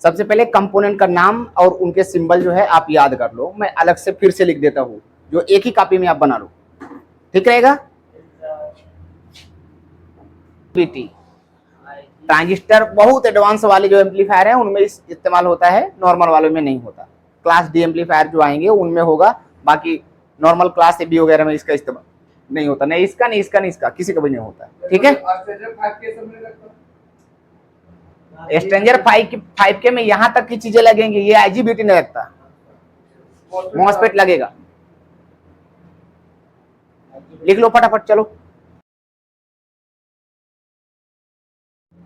सबसे पहले कंपोनेंट का नाम और उनके सिंबल जो है आप याद कर लो, मैं अलग से फिर से लिख देता हूँ, जो एक ही कॉपी में आप बना लो, ठीक रहेगा। ट्रांजिस्टर बहुत एडवांस वाले जो एम्पलीफायर है उनमें इस्तेमाल होता है, नॉर्मल वालों में नहीं होता। क्लास डी एम्पलीफायर जो आएंगे उनमें होगा, बाकी नॉर्मल क्लास ए बी वगैरह में इसका इस्तेमाल नहीं होता, नहीं इसका नहीं इसका नहीं इसका, किसी का भी नहीं होता, ठीक है। स्ट्रेंजर 5K में यहाँ तक की चीजें लगेंगी, ये आईजीबीटी नहीं लगता, मॉसफेट लगेगा। लिख लो फटाफट, चलो।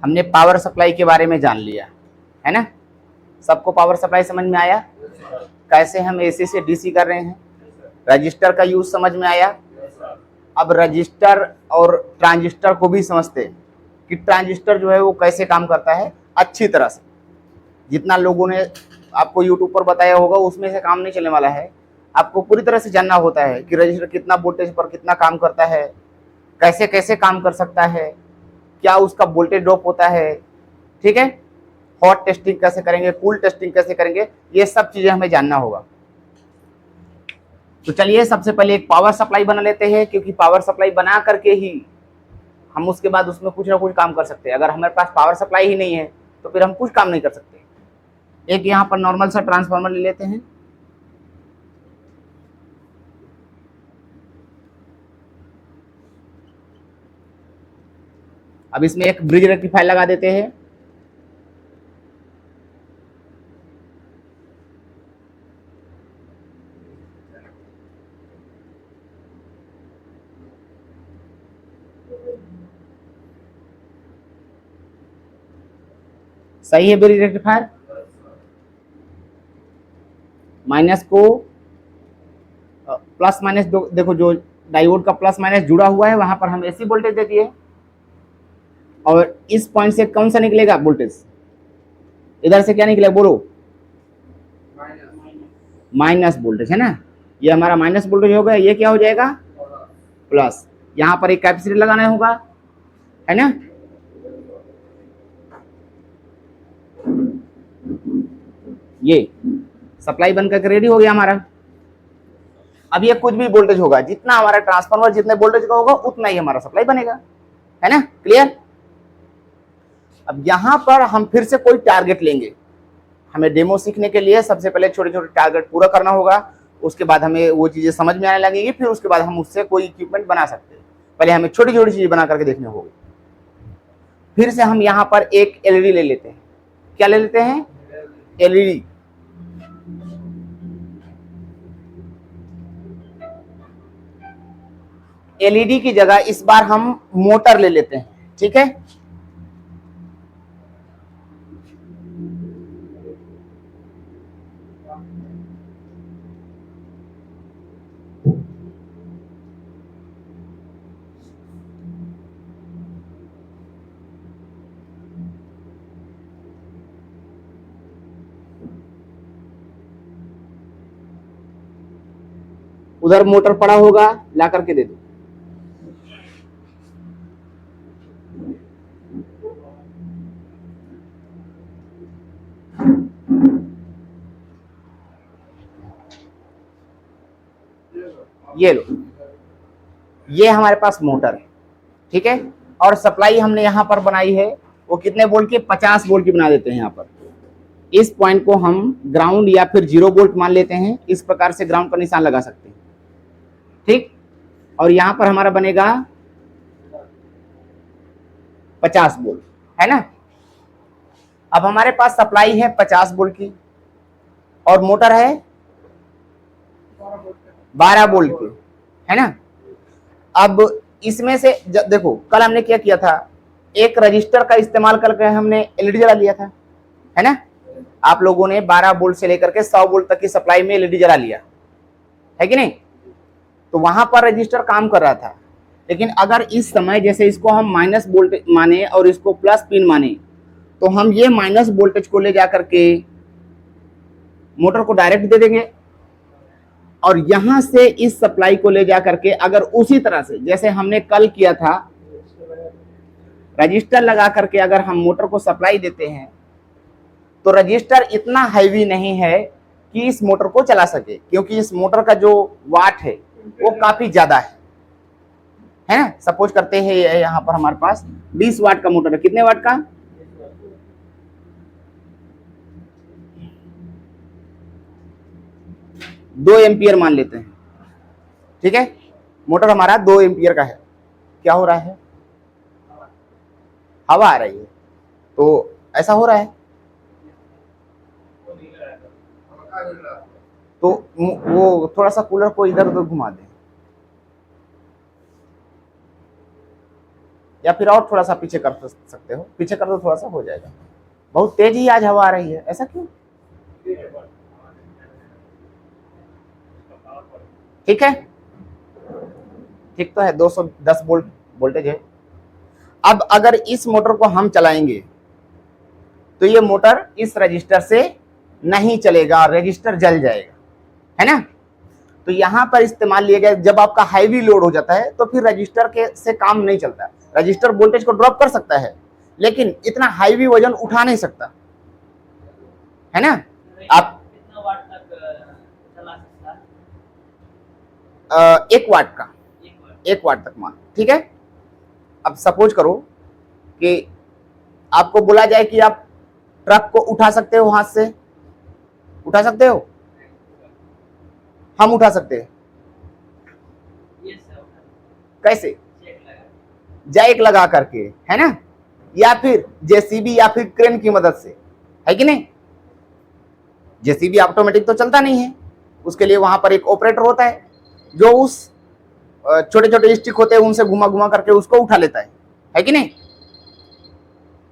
हमने पावर सप्लाई के बारे में जान लिया है ना, सबको पावर सप्लाई समझ में आया, कैसे हम एसी से डीसी कर रहे हैं, रजिस्टर का यूज समझ में आया। अब रजिस्टर और ट्रांजिस्टर को भी समझते हैं कि ट्रांजिस्टर जो है वो कैसे काम करता है अच्छी तरह से। जितना लोगों ने आपको यूट्यूब पर बताया होगा उसमें से काम नहीं चलने वाला है, आपको पूरी तरह से जानना होता है कि रजिस्टर कितना वोल्टेज पर कितना काम करता है, कैसे कैसे काम कर सकता है, क्या उसका वोल्टेज ड्रॉप होता है, ठीक है। हॉट टेस्टिंग कैसे करेंगे, कूल टेस्टिंग कैसे करेंगे, ये सब चीजें हमें जानना होगा। तो चलिए सबसे पहले एक पावर सप्लाई बना लेते हैं, क्योंकि पावर सप्लाई बना करके ही हम उसके बाद उसमें कुछ ना कुछ काम कर सकते हैं। अगर हमारे पास पावर सप्लाई ही नहीं है तो फिर हम कुछ काम नहीं कर सकते। एक यहाँ पर नॉर्मल सा ट्रांसफार्मर ले लेते हैं, अब इसमें एक ब्रिज रेक्टिफायर लगा देते हैं। सही है ब्रिज रेक्टिफायर। माइनस को प्लस माइनस, देखो जो डायोड का प्लस माइनस जुड़ा हुआ है वहां पर हम एसी वोल्टेज दे दिए, और इस पॉइंट से कौन सा निकलेगा वोल्टेज, इधर से क्या निकलेगा बोलो, माइनस वोल्टेज है ना, ये हमारा माइनस वोल्टेज होगा, ये क्या हो जाएगा प्लस। यहां पर एक कैपेसिटर लगाना होगा, है ना। ये सप्लाई बनकर रेडी हो गया हमारा। अब ये कुछ भी वोल्टेज होगा, जितना हमारा ट्रांसफार्मर जितने वोल्टेज का होगा उतना ही हमारा सप्लाई बनेगा, है ना, क्लियर। अब यहां पर हम फिर से कोई टारगेट लेंगे, हमें डेमो सीखने के लिए सबसे पहले छोटे छोटे टारगेट पूरा करना होगा, उसके बाद हमें वो चीजें समझ में आने लगेगी, फिर उसके बाद हम उससे कोई इक्विपमेंट बना सकते हैं। पहले हमें छोटी छोटी चीजें बना करके देखने होगी। फिर से हम यहाँ पर एक एलईडी ले लेते हैं, क्या ले लेते हैं, एलईडी। एलईडी की जगह इस बार हम मोटर ले लेते हैं, ठीक है। उधर मोटर पड़ा होगा, ला करके दे दो। ये लो, ये हमारे पास मोटर है, ठीक है। और सप्लाई हमने यहाँ पर बनाई है वो कितने वोल्ट की, 50 वोल्ट की बना देते हैं। यहाँ पर इस पॉइंट को हम ग्राउंड या फिर 0 वोल्ट मान लेते हैं, इस प्रकार से ग्राउंड का निशान लगा सकते हैं, ठीक। और यहाँ पर हमारा बनेगा 50 वोल्ट, है ना। अब हमारे पास सप्लाई है 50 वोल्ट की और मोटर है 12 वोल्ट की, है ना। अब इसमें से देखो कल हमने क्या किया था, एक रजिस्टर का इस्तेमाल करके हमने एलईडी जला लिया था, है ना। आप लोगों ने 12 वोल्ट से लेकर के 100 वोल्ट तक की सप्लाई में एलईडी जला लिया है कि नहीं, तो वहां पर रजिस्टर काम कर रहा था। लेकिन अगर इस समय जैसे इसको हम माइनस वोल्टेज माने और इसको प्लस पिन माने, तो हम ये माइनस वोल्टेज को ले जाकर के मोटर को डायरेक्ट दे देंगे, और यहां से इस सप्लाई को ले जाकर के अगर उसी तरह से जैसे हमने कल किया था, रजिस्टर लगा करके अगर हम मोटर को सप्लाई देते हैं तो रजिस्टर इतना हैवी नहीं है कि इस मोटर को चला सके, क्योंकि इस मोटर का जो वाट है वो काफी ज्यादा है ना। सपोज करते हैं यहाँ पर हमारे पास 20 वाट का मोटर है। कितने वाट का? 2 एम्पियर मान लेते हैं, ठीक है। मोटर हमारा 2 एम्पियर का है। क्या हो रहा है? हवा आ रही है, तो ऐसा हो रहा है, तो वो थोड़ा सा कूलर को इधर उधर घुमा दें, या फिर और थोड़ा सा पीछे कर सकते हो, पीछे कर दो, थोड़ा सा हो जाएगा। बहुत तेज ही आज हवा आ रही है, ऐसा क्यों? ठीक है, ठीक तो है। 210 वोल्ट वोल्टेज है। अब अगर इस मोटर को हम चलाएंगे तो ये मोटर इस रजिस्टर से नहीं चलेगा, रजिस्टर जल जाएगा, है ना। तो यहां पर इस्तेमाल लिया गया, जब आपका हाईवी लोड हो जाता है तो फिर रजिस्टर के से काम नहीं चलता। रजिस्टर वोल्टेज को ड्रॉप कर सकता है, लेकिन इतना हाईवी वजन उठा नहीं सकता, है ना। आप कितना वाट तक चला सकता है? 1 वाट का, 1 वाट तक मान, ठीक है। अब सपोज करो कि आपको बोला जाए कि आप ट्रक को उठा सकते हो, हाथ से उठा सकते हो? हम उठा सकते हैं। कैसे? जैक लगा करके, है ना, या फिर जेसीबी या फिर क्रेन की मदद से, है कि नहीं। जेसीबी ऑटोमेटिक तो चलता नहीं है, उसके लिए वहां पर एक ऑपरेटर होता है जो उस छोटे छोटे स्टिक होते हैं उनसे घुमा घुमा करके उसको उठा लेता है कि नहीं।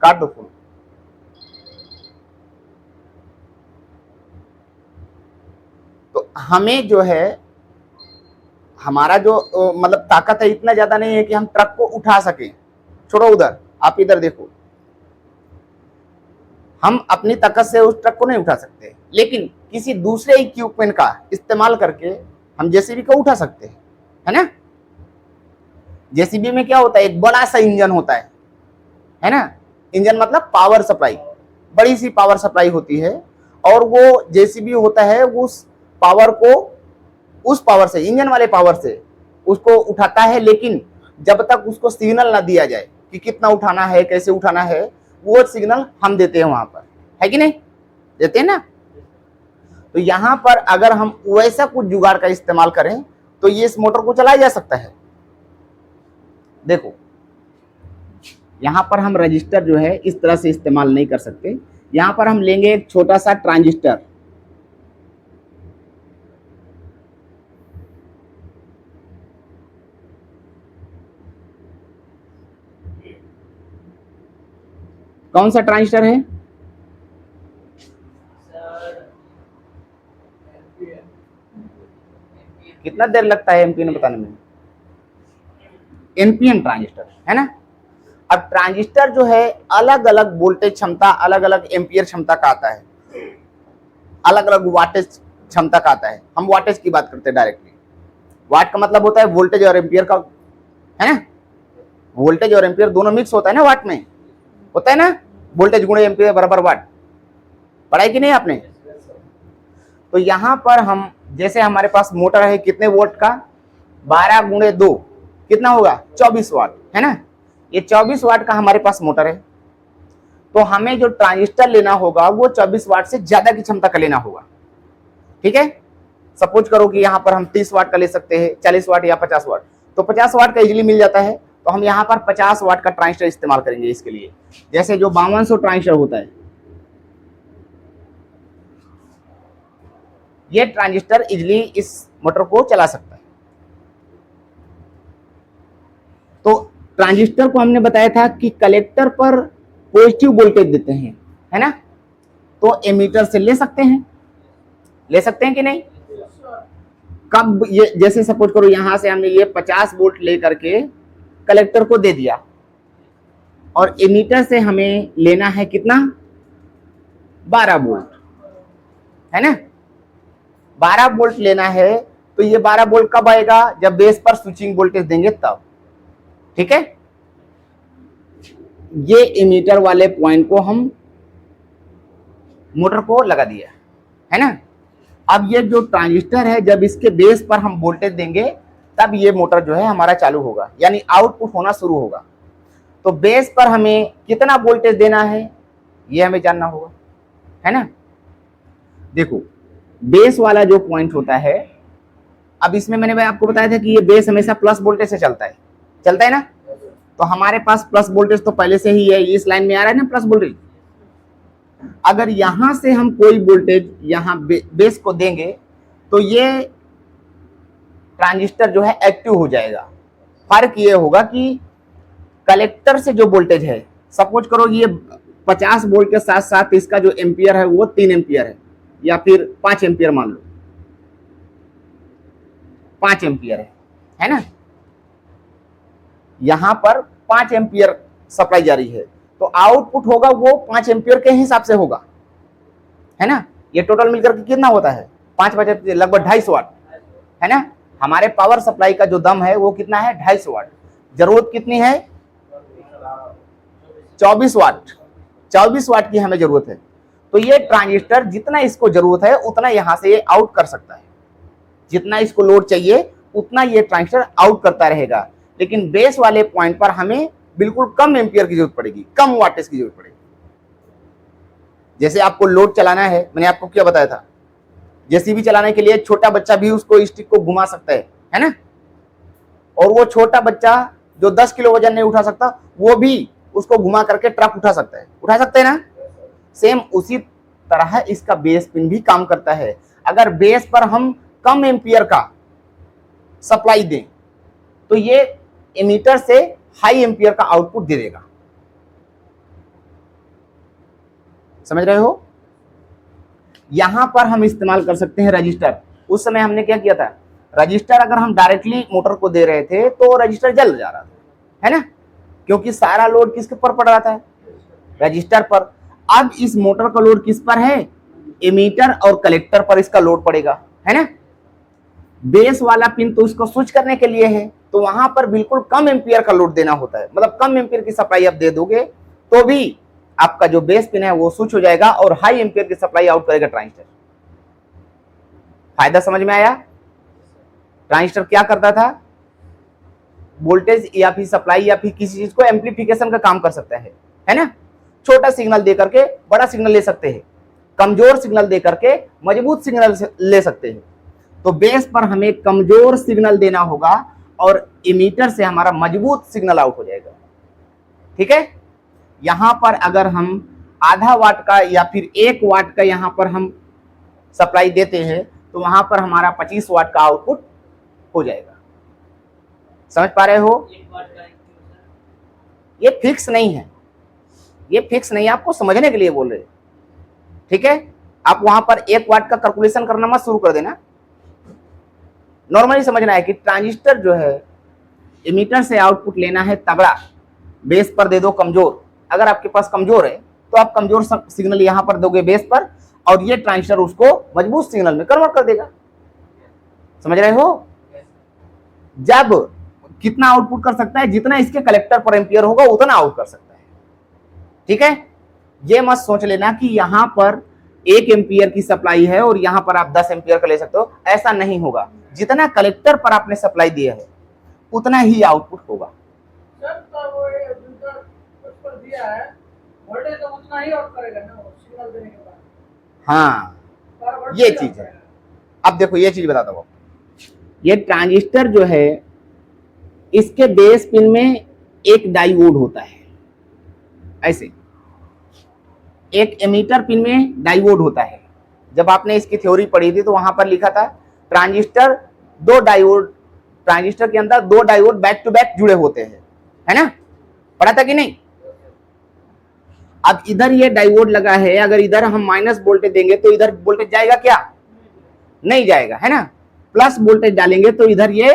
काट दो फोन। तो हमें जो है, हमारा जो मतलब ताकत है इतना ज्यादा नहीं है कि हम ट्रक को उठा सकें। छोड़ो उधर, आप इधर देखो, हम अपनी ताकत से उस ट्रक को नहीं उठा सकते, लेकिन किसी दूसरे इक्विपमेंट का इस्तेमाल करके हम जेसीबी को उठा सकते हैं, है ना। जेसीबी में क्या होता है, एक बड़ा सा इंजन होता है ना। इंजन मतलब पावर सप्लाई, बड़ी सी पावर सप्लाई होती है, और वो जेसीबी होता है उस पावर को, उस पावर से, इंजन वाले पावर से उसको उठाता है। लेकिन जब तक उसको सिग्नल ना दिया जाए कि कितना उठाना है, कैसे उठाना है, वो सिग्नल हम देते हैं वहां पर, है कि नहीं, देते हैं ना। तो यहां पर अगर हम वैसा कुछ जुगाड़ का इस्तेमाल करें तो ये इस मोटर को चलाया जा सकता है। देखो यहां पर हम रजिस्टर जो है इस तरह से इस्तेमाल नहीं कर सकते। यहां पर हम लेंगे एक छोटा सा ट्रांजिस्टर, कौन सा ट्रांजिस्टर है? कितना देर लगता है एमपीएन बताने में? एनपीएन ट्रांजिस्टर, है ना। अब ट्रांजिस्टर जो है अलग अलग वोल्टेज क्षमता, अलग अलग एम्पियर क्षमता का आता है, अलग अलग वाटेज क्षमता का आता है। हम वाटेज की बात करते हैं डायरेक्टली। वाट का मतलब होता है वोल्टेज और एम्पियर का, है ना। वोल्टेज और एम्पियर दोनों मिक्स होता है ना, वाट में होता है ना, वोल्टेज गुणे एम्पियर बराबर वाट। पढ़ाई कि नहीं आपने? तो यहां पर हम, जैसे हमारे पास मोटर है कितने वोल्ट का, 12 गुणे 2 कितना होगा, 24 वाट, है ना। ये 24 वाट का हमारे पास मोटर है, तो हमें जो ट्रांजिस्टर लेना होगा वो 24 वाट से ज्यादा की क्षमता का लेना होगा, ठीक है। सपोज करो कि यहाँ पर हम 30 वाट का ले सकते हैं, 40 वाट या 50 वाट, तो 50 वाट का इजीली मिल जाता है। तो हम यहाँ पर 50 वाट का ट्रांजिस्टर इस्तेमाल करेंगे इसके लिए। जैसे जो 5200 ट्रांजिस्टर होता है, ये ट्रांजिस्टर इजीली इस मोटर को चला सकता है। तो ट्रांजिस्टर को हमने बताया था कि कलेक्टर पर पॉजिटिव वोल्टेज देते हैं, है ना। तो एमीटर से ले सकते हैं, ले सकते हैं कि नहीं। कब, ये जैसे सपोज करो यहां से हमने ये 50 वोल्ट लेकर के कलेक्टर को दे दिया, और एमीटर से हमें लेना है कितना, 12 वोल्ट, है ना। 12 वोल्ट लेना है, तो ये 12 वोल्ट कब आएगा, जब बेस पर स्विचिंग वोल्टेज देंगे तब, ठीक है। ये एमीटर वाले पॉइंट को हम मोटर को लगा दिया, है ना। अब ये जो ट्रांजिस्टर है, जब इसके बेस पर हम वोल्टेज देंगे तब ये मोटर जो है हमारा चालू होगा, यानी आउटपुट होना शुरू होगा। तो बेस पर हमें कितना वोल्टेज देना है ये हमें जानना होगा, है ना। देखो बेस वाला जो पॉइंट होता है, अब इसमें मैंने भाई आपको बताया था कि ये बेस हमेशा प्लस वोल्टेज से चलता है ना। तो हमारे पास प्लस वोल्टेज तो पहले से ही है, इस लाइन में आ रहा है ना प्लस वोल्टेज। अगर यहां से हम कोई वोल्टेज यहां बेस को देंगे तो ये ट्रांजिस्टर जो है एक्टिव हो जाएगा। फर्क ये होगा कि कलेक्टर से जो वोल्टेज है, सपोज करो ये 50 वोल्ट के साथ साथ इसका जो एम्पियर है वो 3 एम्पियर है या फिर 5 एम्पियर, मान लो 5 एम्पियर है ना। यहां पर 5 एम्पियर सप्लाई जारी है, तो आउटपुट होगा वो 5 एम्पियर के हिसाब से होगा, है ना। ये टोटल मिलकर के कितना होता है, 5 बजे लगभग 250 वाट, है ना। हमारे पावर सप्लाई का जो दम है वो कितना है, 250 वाट। जरूरत कितनी है, 24 वाट। 24 वाट की हमें जरूरत है। तो ये ट्रांजिस्टर जितना इसको जरूरत है उतना यहां से ये आउट कर सकता है, जितना इसको लोड चाहिए उतना ये ट्रांजिस्टर आउट करता रहेगा। लेकिन बेस वाले पॉइंट पर हमें बिल्कुल कम एम्पियर की जरूरत पड़ेगी, कम वाटेज की जरूरत पड़ेगी। जैसे आपको लोड चलाना है, मैंने आपको क्या बताया था, जेसीबी चलाने के लिए छोटा बच्चा भी उसको स्टिक को घुमा सकता है ना। और वो छोटा बच्चा जो 10 किलो वजन नहीं उठा सकता, वो भी उसको घुमा करके ट्रक उठा सकते हैं ना। सेम उसी तरह इसका बेस पिन भी काम करता है। अगर बेस पर हम कम एम्पियर का सप्लाई दें तो ये एमीटर से हाई एम्पियर का आउटपुट दे देगा। समझ रहे हो। यहां पर हम इस्तेमाल कर सकते हैं रजिस्टर। उस समय हमने क्या किया था, रजिस्टर अगर हम डायरेक्टली मोटर को दे रहे थे तो रजिस्टर जल जा रहा था, है ना, क्योंकि सारा लोड किसके पर पड़ रहा था, रजिस्टर पर। अब इस मोटर का लोड किस पर है, एमीटर और कलेक्टर पर इसका लोड पड़ेगा, है ना। बेस वाला पिन तो इसको स्विच करने के लिए है, तो वहां पर बिल्कुल कम एम्पियर का लोड देना होता है, मतलब कम एम्पियर की सप्लाई आप दे दोगे तो भी आपका जो बेस पिन है वो स्विच हो जाएगा और हाई एम्पियर की सप्लाई आउट करेगा ट्रांजिस्टर। फायदा समझ में आया। ट्रांजिस्टर क्या करता था, वोल्टेज या फिर सप्लाई या फिर किसी चीज को एम्प्लीफिकेशन का काम कर सकता है ना। छोटा सिग्नल दे करके बड़ा सिग्नल ले सकते हैं, कमजोर सिग्नल दे करके मजबूत सिग्नल ले सकते हैं। तो बेस पर हमें कमजोर सिग्नल देना होगा और इमीटर से हमारा मजबूत सिग्नल आउट हो जाएगा, ठीक है। यहां पर अगर हम आधा वाट का या फिर 1 वाट का यहां पर हम सप्लाई देते हैं तो वहां पर हमारा 25 वाट का आउटपुट हो जाएगा। समझ पा रहे हो। ये फिक्स नहीं है, ये फिक्स नहीं है, आपको समझने के लिए बोल रहे, ठीक है। आप वहां पर 1 वाट का कैलकुलेशन करना मत शुरू कर देना। नॉर्मली समझना है कि ट्रांजिस्टर जो है एमीटर से आउटपुट लेना है तगड़ा, बेस पर दे दो कमजोर। अगर आपके पास कमजोर है तो आप कमजोर सिग्नल यहां पर दोगे बेस पर, और ये ट्रांजिस्टर उसको मजबूत सिग्नल में कन्वर्ट कर देगा। समझ रहे हो। जब कितना आउटपुट कर सकता है, जितना इसके कलेक्टर पर एम्पियर होगा उतना आउट कर सकता है, ठीक है। ये मत सोच लेना कि यहां पर 1 एम्पियर की सप्लाई है और यहां पर आप 10 एम्पियर का ले सकते हो, ऐसा नहीं होगा। जितना कलेक्टर पर आपने सप्लाई दिया है उतना ही आउटपुट होगा। हाँ, ये चीज है। अब देखो ये चीज बताता हूं, ये ट्रांजिस्टर जो है इसके बेस पिन में एक डायोड होता है, ऐसे एक एमीटर पिन में डायोड होता है। जब आपने इसकी थ्योरी पढ़ी थी तो वहां पर लिखा था ट्रांजिस्टर ट्रांजिस्टर के अंदर 2 डायोड बैक टू बैक जुड़े होते हैं, है ना, पढ़ा था कि नहीं। अब इधर ये डायोड लगा है, अगर इधर हम माइनस वोल्टेज देंगे तो इधर वोल्टेज जाएगा क्या, नहीं जाएगा, है ना। प्लस वोल्टेज डालेंगे तो इधर ये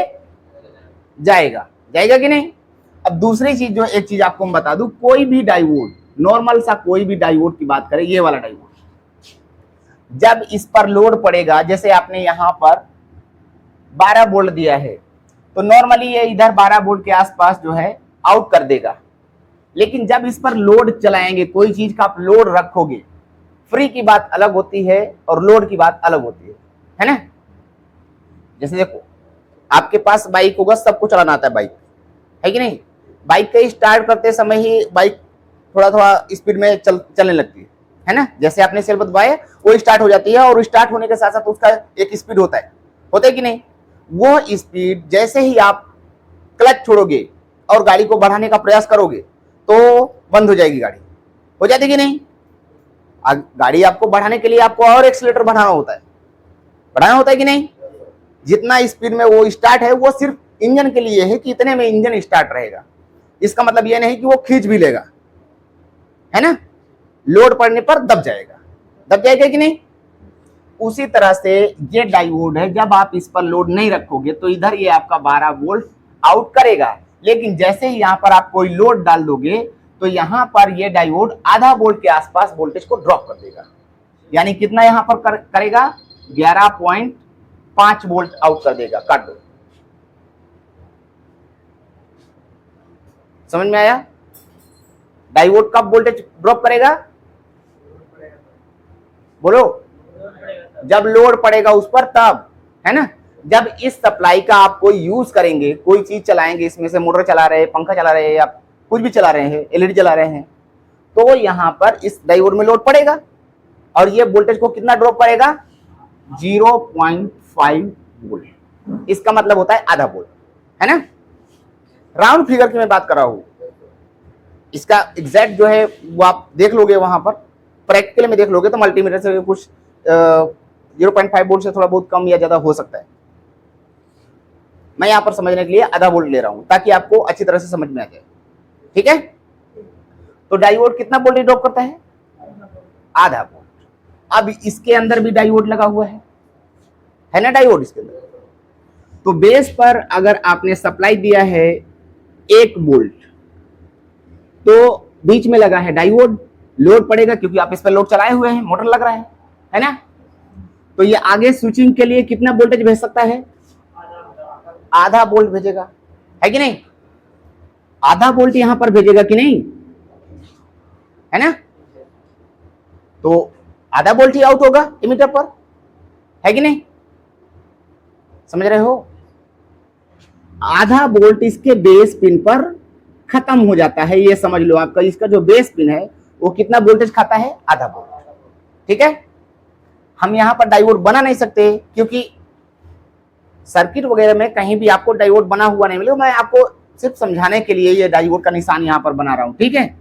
जाएगा कि नहीं। अब दूसरी चीज, जो एक चीज आपको मैं बता दूं, कोई भी डायोड, नॉर्मल सा कोई भी डायोड की बात करें, ये वाला डायोड जब इस पर लोड पड़ेगा, जैसे आपने यहां पर 12 वोल्ट दिया है तो नॉर्मली ये इधर 12 वोल्ट के आसपास जो है आउट कर देगा। लेकिन जब इस पर लोड चलाएंगे, कोई चीज का आप लोड रखोगे, फ्री की बात अलग होती है और लोड की बात अलग होती है ना। जैसे देखो, आपके पास बाइक होगा, सबको चलाना आता है बाइक, है कि नहीं। बाइक का स्टार्ट करते समय ही बाइक थोड़ा थोड़ा स्पीड में चलने लगती है ना। जैसे आपने सेल दबाया वो स्टार्ट हो जाती है, और स्टार्ट होने के साथ साथ उसका एक स्पीड होता है कि नहीं। वो स्पीड जैसे ही आप क्लच छोड़ोगे और गाड़ी को बढ़ाने का प्रयास करोगे तो बंद हो जाएगी गाड़ी, हो जाती कि नहीं। गाड़ी आपको बढ़ाने के लिए आपको और एक्सीलरेटर बढ़ाना होता है कि नहीं। जितना स्पीड में वो स्टार्ट है वो सिर्फ इंजन के लिए है कि इतने में इंजन स्टार्ट रहेगा। इसका मतलब ये नहीं कि वो खींच भी लेगा, है ना। लोड पड़ने पर दब जाएगा कि नहीं। उसी तरह से ये डायोड है, जब आप इस पर लोड नहीं रखोगे तो इधर ये आपका 12 वोल्ट आउट करेगा, लेकिन जैसे ही यहां पर आप कोई लोड डाल दोगे तो यहां पर ये डायोड आधा वोल्ट के आसपास वोल्टेज को ड्रॉप कर देगा। यानी कितना यहां पर करेगा, 11.5 वोल्ट आउट कर देगा। काट दो, समझ में आया। डायोड कब वोल्टेज ड्रॉप करेगा, बोलो, जब लोड पड़ेगा उस पर, तब, है ना। जब इस सप्लाई का आप कोई यूज करेंगे, कोई चीज चलाएंगे, इसमें से मोटर चला रहे हैं, पंखा चला रहे हैं, या कुछ भी चला रहे हैं, एलईडी चला रहे हैं, तो यहां पर इस डायोड में लोड पड़ेगा और ये वोल्टेज को कितना ड्रॉप करेगा, 0.5 वोल्ट। इसका मतलब होता है आधा वोल्ट, है ना। राउंड फिगर की मैं बात कर रहा हूं, इसका एग्जैक्ट जो है वो आप देख लोगे वहां पर, प्रैक्टिकल में देख लोगे तो मल्टीमीटर से कुछ 0.5 वोल्ट से थोड़ा बहुत कम या ज्यादा हो सकता है। मैं यहां पर समझने के लिए आधा वोल्ट ले रहा हूं ताकि आपको अच्छी तरह से समझ में आ जाए, ठीक है। तो डायोड कितना वोल्टेज ड्रॉप करता है, आधा वोल्ट। अब इसके अंदर भी डायोड लगा हुआ है ना, डायोड इसके अंदर। तो बेस पर अगर आपने सप्लाई दिया है 1 वोल्ट, तो बीच में लगा है डायोड, लोड पड़ेगा क्योंकि आप इस पर लोड चलाए हुए हैं, मोटर लग रहा है ना। तो ये आगे स्विचिंग के लिए कितना वोल्टेज भेज सकता है, आधा वोल्ट भेजेगा, है कि नहीं। आधा वोल्ट यहां पर भेजेगा कि नहीं, है ना। तो आधा वोल्ट ही आउट होगा इमीटर पर, है कि नहीं, समझ रहे हो। आधा वोल्ट इसके बेस पिन पर खत्म हो जाता है, ये समझ लो। आपका इसका जो बेस पिन है वो कितना वोल्टेज खाता है, आधा वोल्ट, ठीक है। हम यहां पर डायोड बना नहीं सकते क्योंकि सर्किट वगैरह में कहीं भी आपको डायोड बना हुआ नहीं मिलेगा। मैं आपको सिर्फ समझाने के लिए ये डायोड का निशान यहां पर बना रहा हूं, ठीक है।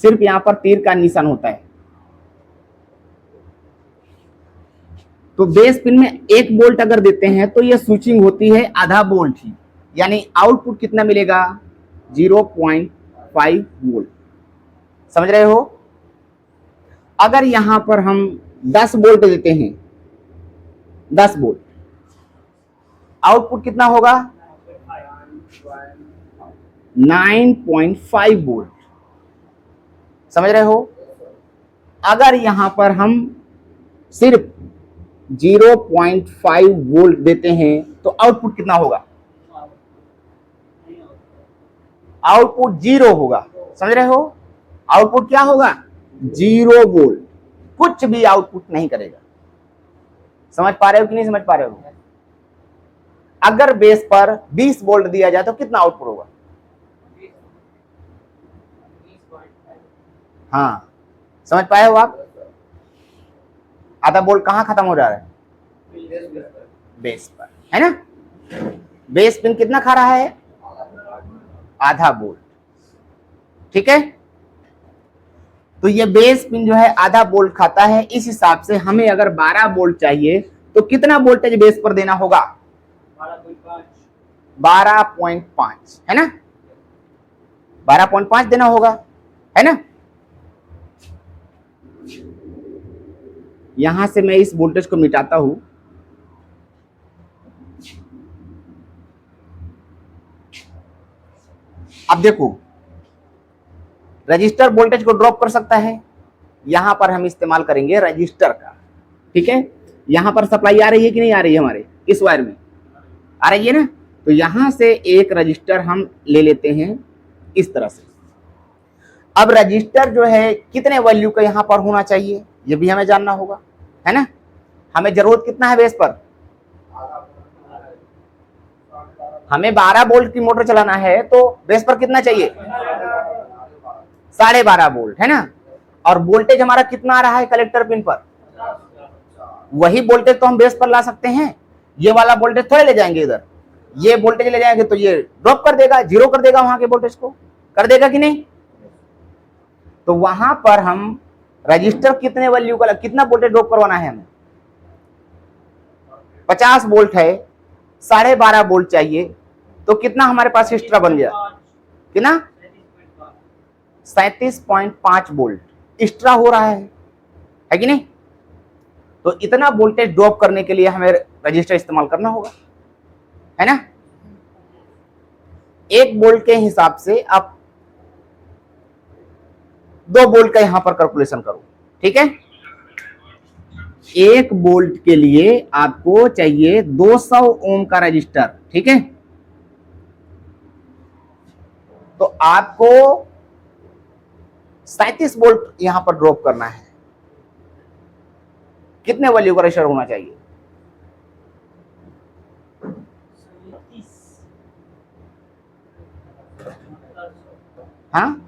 सिर्फ यहां पर तीर का निशान होता है। तो बेस पिन में 1 वोल्ट अगर देते हैं तो ये स्विचिंग होती है आधा वोल्ट ही, यानी आउटपुट कितना मिलेगा, 0.5 वोल्ट, समझ रहे हो। अगर यहां पर हम 10 वोल्ट देते हैं, 10 वोल्ट, आउटपुट कितना होगा, 9.5 वोल्ट, समझ रहे हो। अगर यहां पर हम सिर्फ 0.5 वोल्ट देते हैं तो आउटपुट कितना होगा, आउटपुट 0 होगा, समझ रहे हो। आउटपुट क्या होगा, 0 वोल्ट, कुछ भी आउटपुट नहीं करेगा। समझ पा रहे हो कि नहीं समझ पा रहे हो। अगर बेस पर 20 वोल्ट दिया जाए तो कितना आउटपुट होगा, हाँ, समझ पाए हो आप। आधा वोल्ट कहां खत्म हो जा रहा है, बेस पर, है ना। बेस पिन कितना खा रहा है, आधा वोल्ट, ठीक है। तो ये बेस पिन जो है आधा वोल्ट खाता है। इस हिसाब से हमें अगर 12 वोल्ट चाहिए तो कितना वोल्टेज बेस पर देना होगा, 12.5, है ना, 12.5 देना होगा, है ना। यहां से मैं इस वोल्टेज को मिटाता हूं। अब देखो, रजिस्टर वोल्टेज को ड्रॉप कर सकता है, यहां पर हम इस्तेमाल करेंगे रजिस्टर का, ठीक है। यहां पर सप्लाई आ रही है कि नहीं आ रही है, हमारे इस वायर में आ रही है ना। तो यहां से एक रजिस्टर हम ले लेते हैं इस तरह से। अब रजिस्टर जो है कितने वैल्यू का यहां पर होना चाहिए ये भी हमें जानना होगा, है ना। हमें जरूरत कितना है बेस पर, हमें 12 वोल्ट की मोटर चलाना है तो बेस पर कितना चाहिए, 12.5 वोल्ट, है ना। और वोल्टेज हमारा कितना आ रहा है कलेक्टर पिन पर, वही वोल्टेज तो हम बेस पर ला सकते हैं। ये वाला वोल्टेज थोड़े ले जाएंगे इधर, ये वोल्टेज ले जाएंगे तो ये ड्रॉप कर देगा, जीरो कर देगा वहां के वोल्टेज को, कर देगा कि नहीं। तो वहां पर हम रजिस्टर कितने वैल्यू का, कितना वोल्टेज ड्रॉप करवाना है हमें, 50 वोल्ट है, 12.5 वोल्ट चाहिए, तो कितना हमारे पास एक्स्ट्रा बन गया, कितना 37.5 वोल्ट एक्स्ट्रा हो रहा है कि नहीं। तो इतना वोल्टेज ड्रॉप करने के लिए हमें रजिस्टर इस्तेमाल करना होगा, है ना। 1 वोल्ट के हिसाब से आप 2 वोल्ट का यहां पर कैलकुलेशन करो, ठीक है। 1 वोल्ट के लिए आपको चाहिए 200 ओम का रजिस्टर, ठीक है। तो आपको 37 वोल्ट यहां पर ड्रॉप करना है, कितने वैल्यू का रजिस्टर होना चाहिए, हाँ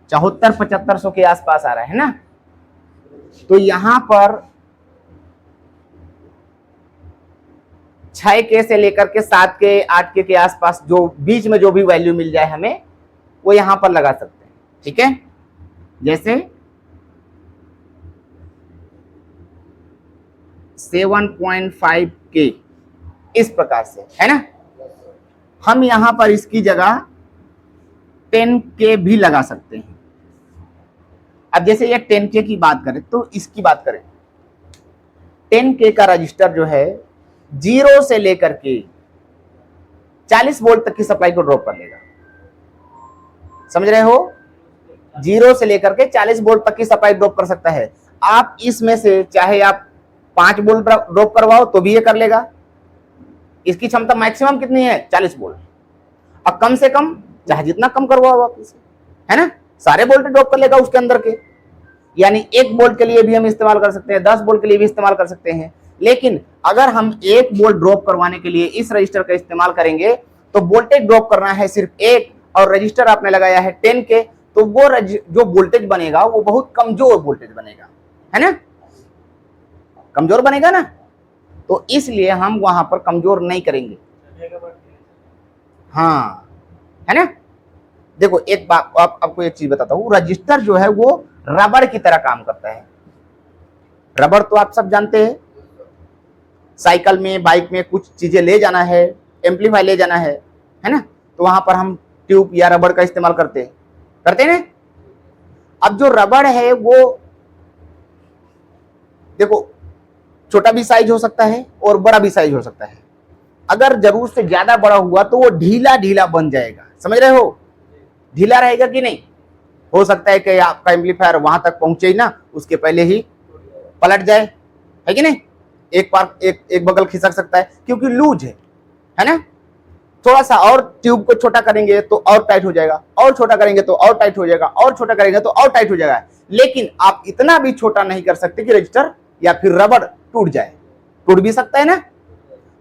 74-7500 के आसपास आ रहा है ना। तो यहां पर 6K से लेकर के 7K 8K के आसपास जो बीच में जो भी वैल्यू मिल जाए हमें वो यहां पर लगा सकते हैं, ठीक है। जैसे 7.5K इस प्रकार से, है ना। हम यहां पर इसकी जगह 10K भी लगा सकते हैं। अब जैसे ये 10K की बात करें तो इसकी बात करें, 10K का रजिस्टर जो है 0 से लेकर के 40 वोल्ट तक की सप्लाई को ड्रॉप कर लेगा, समझ रहे हो। 0 से लेकर के 40 वोल्ट तक की सप्लाई ड्रॉप कर सकता है। आप इसमें से चाहे आप 5 वोल्ट ड्रॉप करवाओ तो भी ये कर लेगा। इसकी क्षमता मैक्सिमम कितनी है, 40 वोल्ट। और कम से कम चाहे जितना कम करवाओ आप इसे, है ना, सारे वोल्ट ड्रॉप कर लेगा उसके अंदर के। यानी 1 वोल्ट के लिए भी हम इस्तेमाल कर सकते हैं, 10 वोल्ट के लिए भी इस्तेमाल कर सकते हैं। लेकिन अगर हम 1 वोल्ट ड्रॉप करवाने के लिए इस रजिस्टर का इस्तेमाल करेंगे तो वोल्टेज ड्रॉप करना है सिर्फ 1, और रजिस्टर आपने लगाया है 10K, तो वो जो वोल्टेज बनेगा वो बहुत कमजोर वोल्टेज बनेगा, है ना, कमजोर बनेगा ना। तो इसलिए हम वहां पर कमजोर नहीं करेंगे, हाँ, है ना। देखो एक बात आपको एक चीज बताता हूं, रजिस्टर जो है वो रबड़ की तरह काम करता है। रबड़ तो आप सब जानते हैं, साइकिल में बाइक में कुछ चीजें ले जाना है, एम्पलीफाई ले जाना है ना, तो वहां पर हम ट्यूब या रबड़ का इस्तेमाल करते हैं ना। अब जो रबड़ है वो देखो छोटा भी साइज हो सकता है और बड़ा भी साइज हो सकता है। अगर जरूरत से ज्यादा बड़ा हुआ तो वो ढीला ढीला बन जाएगा, समझ रहे हो, ढीला रहेगा कि नहीं। हो सकता है कि आपका एम्पलीफायर वहां तक पहुंचे ही ना, उसके पहले ही पलट जाए, है कि नहीं। एक बगल खिसक सकता है क्योंकि लूज है ना। थोड़ा सा और ट्यूब को छोटा करेंगे तो और टाइट हो जाएगा, और छोटा करेंगे तो और टाइट हो जाएगा, और छोटा करेंगे तो और टाइट हो जाएगा। लेकिन आप इतना भी छोटा नहीं कर सकते कि रजिस्टर या फिर रबड़ टूट जाए, टूट भी सकता है ना।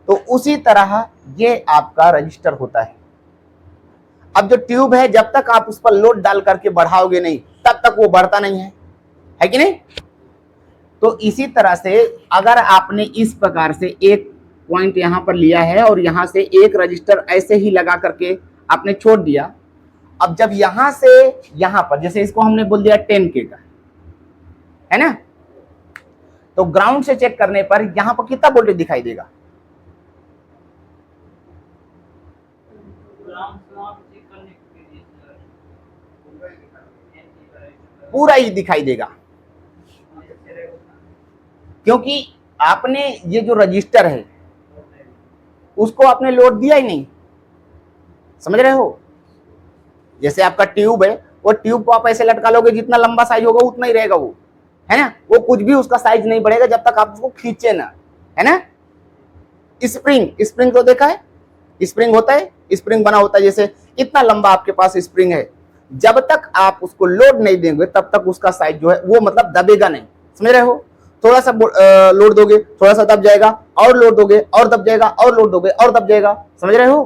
तो उसी तरह ये आपका रजिस्टर होता है। अब जो ट्यूब है जब तक आप उस पर लोड डाल करके बढ़ाओगे नहीं तब तक वो बढ़ता नहीं है कि नहीं। तो इसी तरह से अगर आपने इस प्रकार से एक पॉइंट यहां पर लिया है और यहां से एक रजिस्टर ऐसे ही लगा करके आपने छोड़ दिया, अब जब यहां से यहां पर, जैसे इसको हमने बोल दिया 10K का, है ना, तो ग्राउंड से चेक करने पर यहां पर कितना वोल्टेज दिखाई देगा, पूरा ही दिखाई देगा, क्योंकि आपने ये जो रजिस्टर है उसको आपने लोड दिया ही नहीं, समझ रहे हो। जैसे आपका ट्यूब है, वो ट्यूब को आप ऐसे लटका लोगे, जितना लंबा साइज होगा उतना ही रहेगा वो, है ना, वो कुछ भी उसका साइज नहीं बढ़ेगा जब तक आप उसको खींचे ना, है ना। स्प्रिंग तो देखा है, स्प्रिंग होता है, स्प्रिंग बना होता है, जैसे इतना लंबा आपके पास स्प्रिंग है जब तक आप उसको लोड नहीं देंगे तब तक उसका साइज जो है वो मतलब दबेगा नहीं, समझ रहे हो। थोड़ा सा लोड दोगे, थोड़ा सा दब जाएगा, और लोड दोगे और दब जाएगा, और लोड दोगे और दब जाएगा, समझ रहे हो।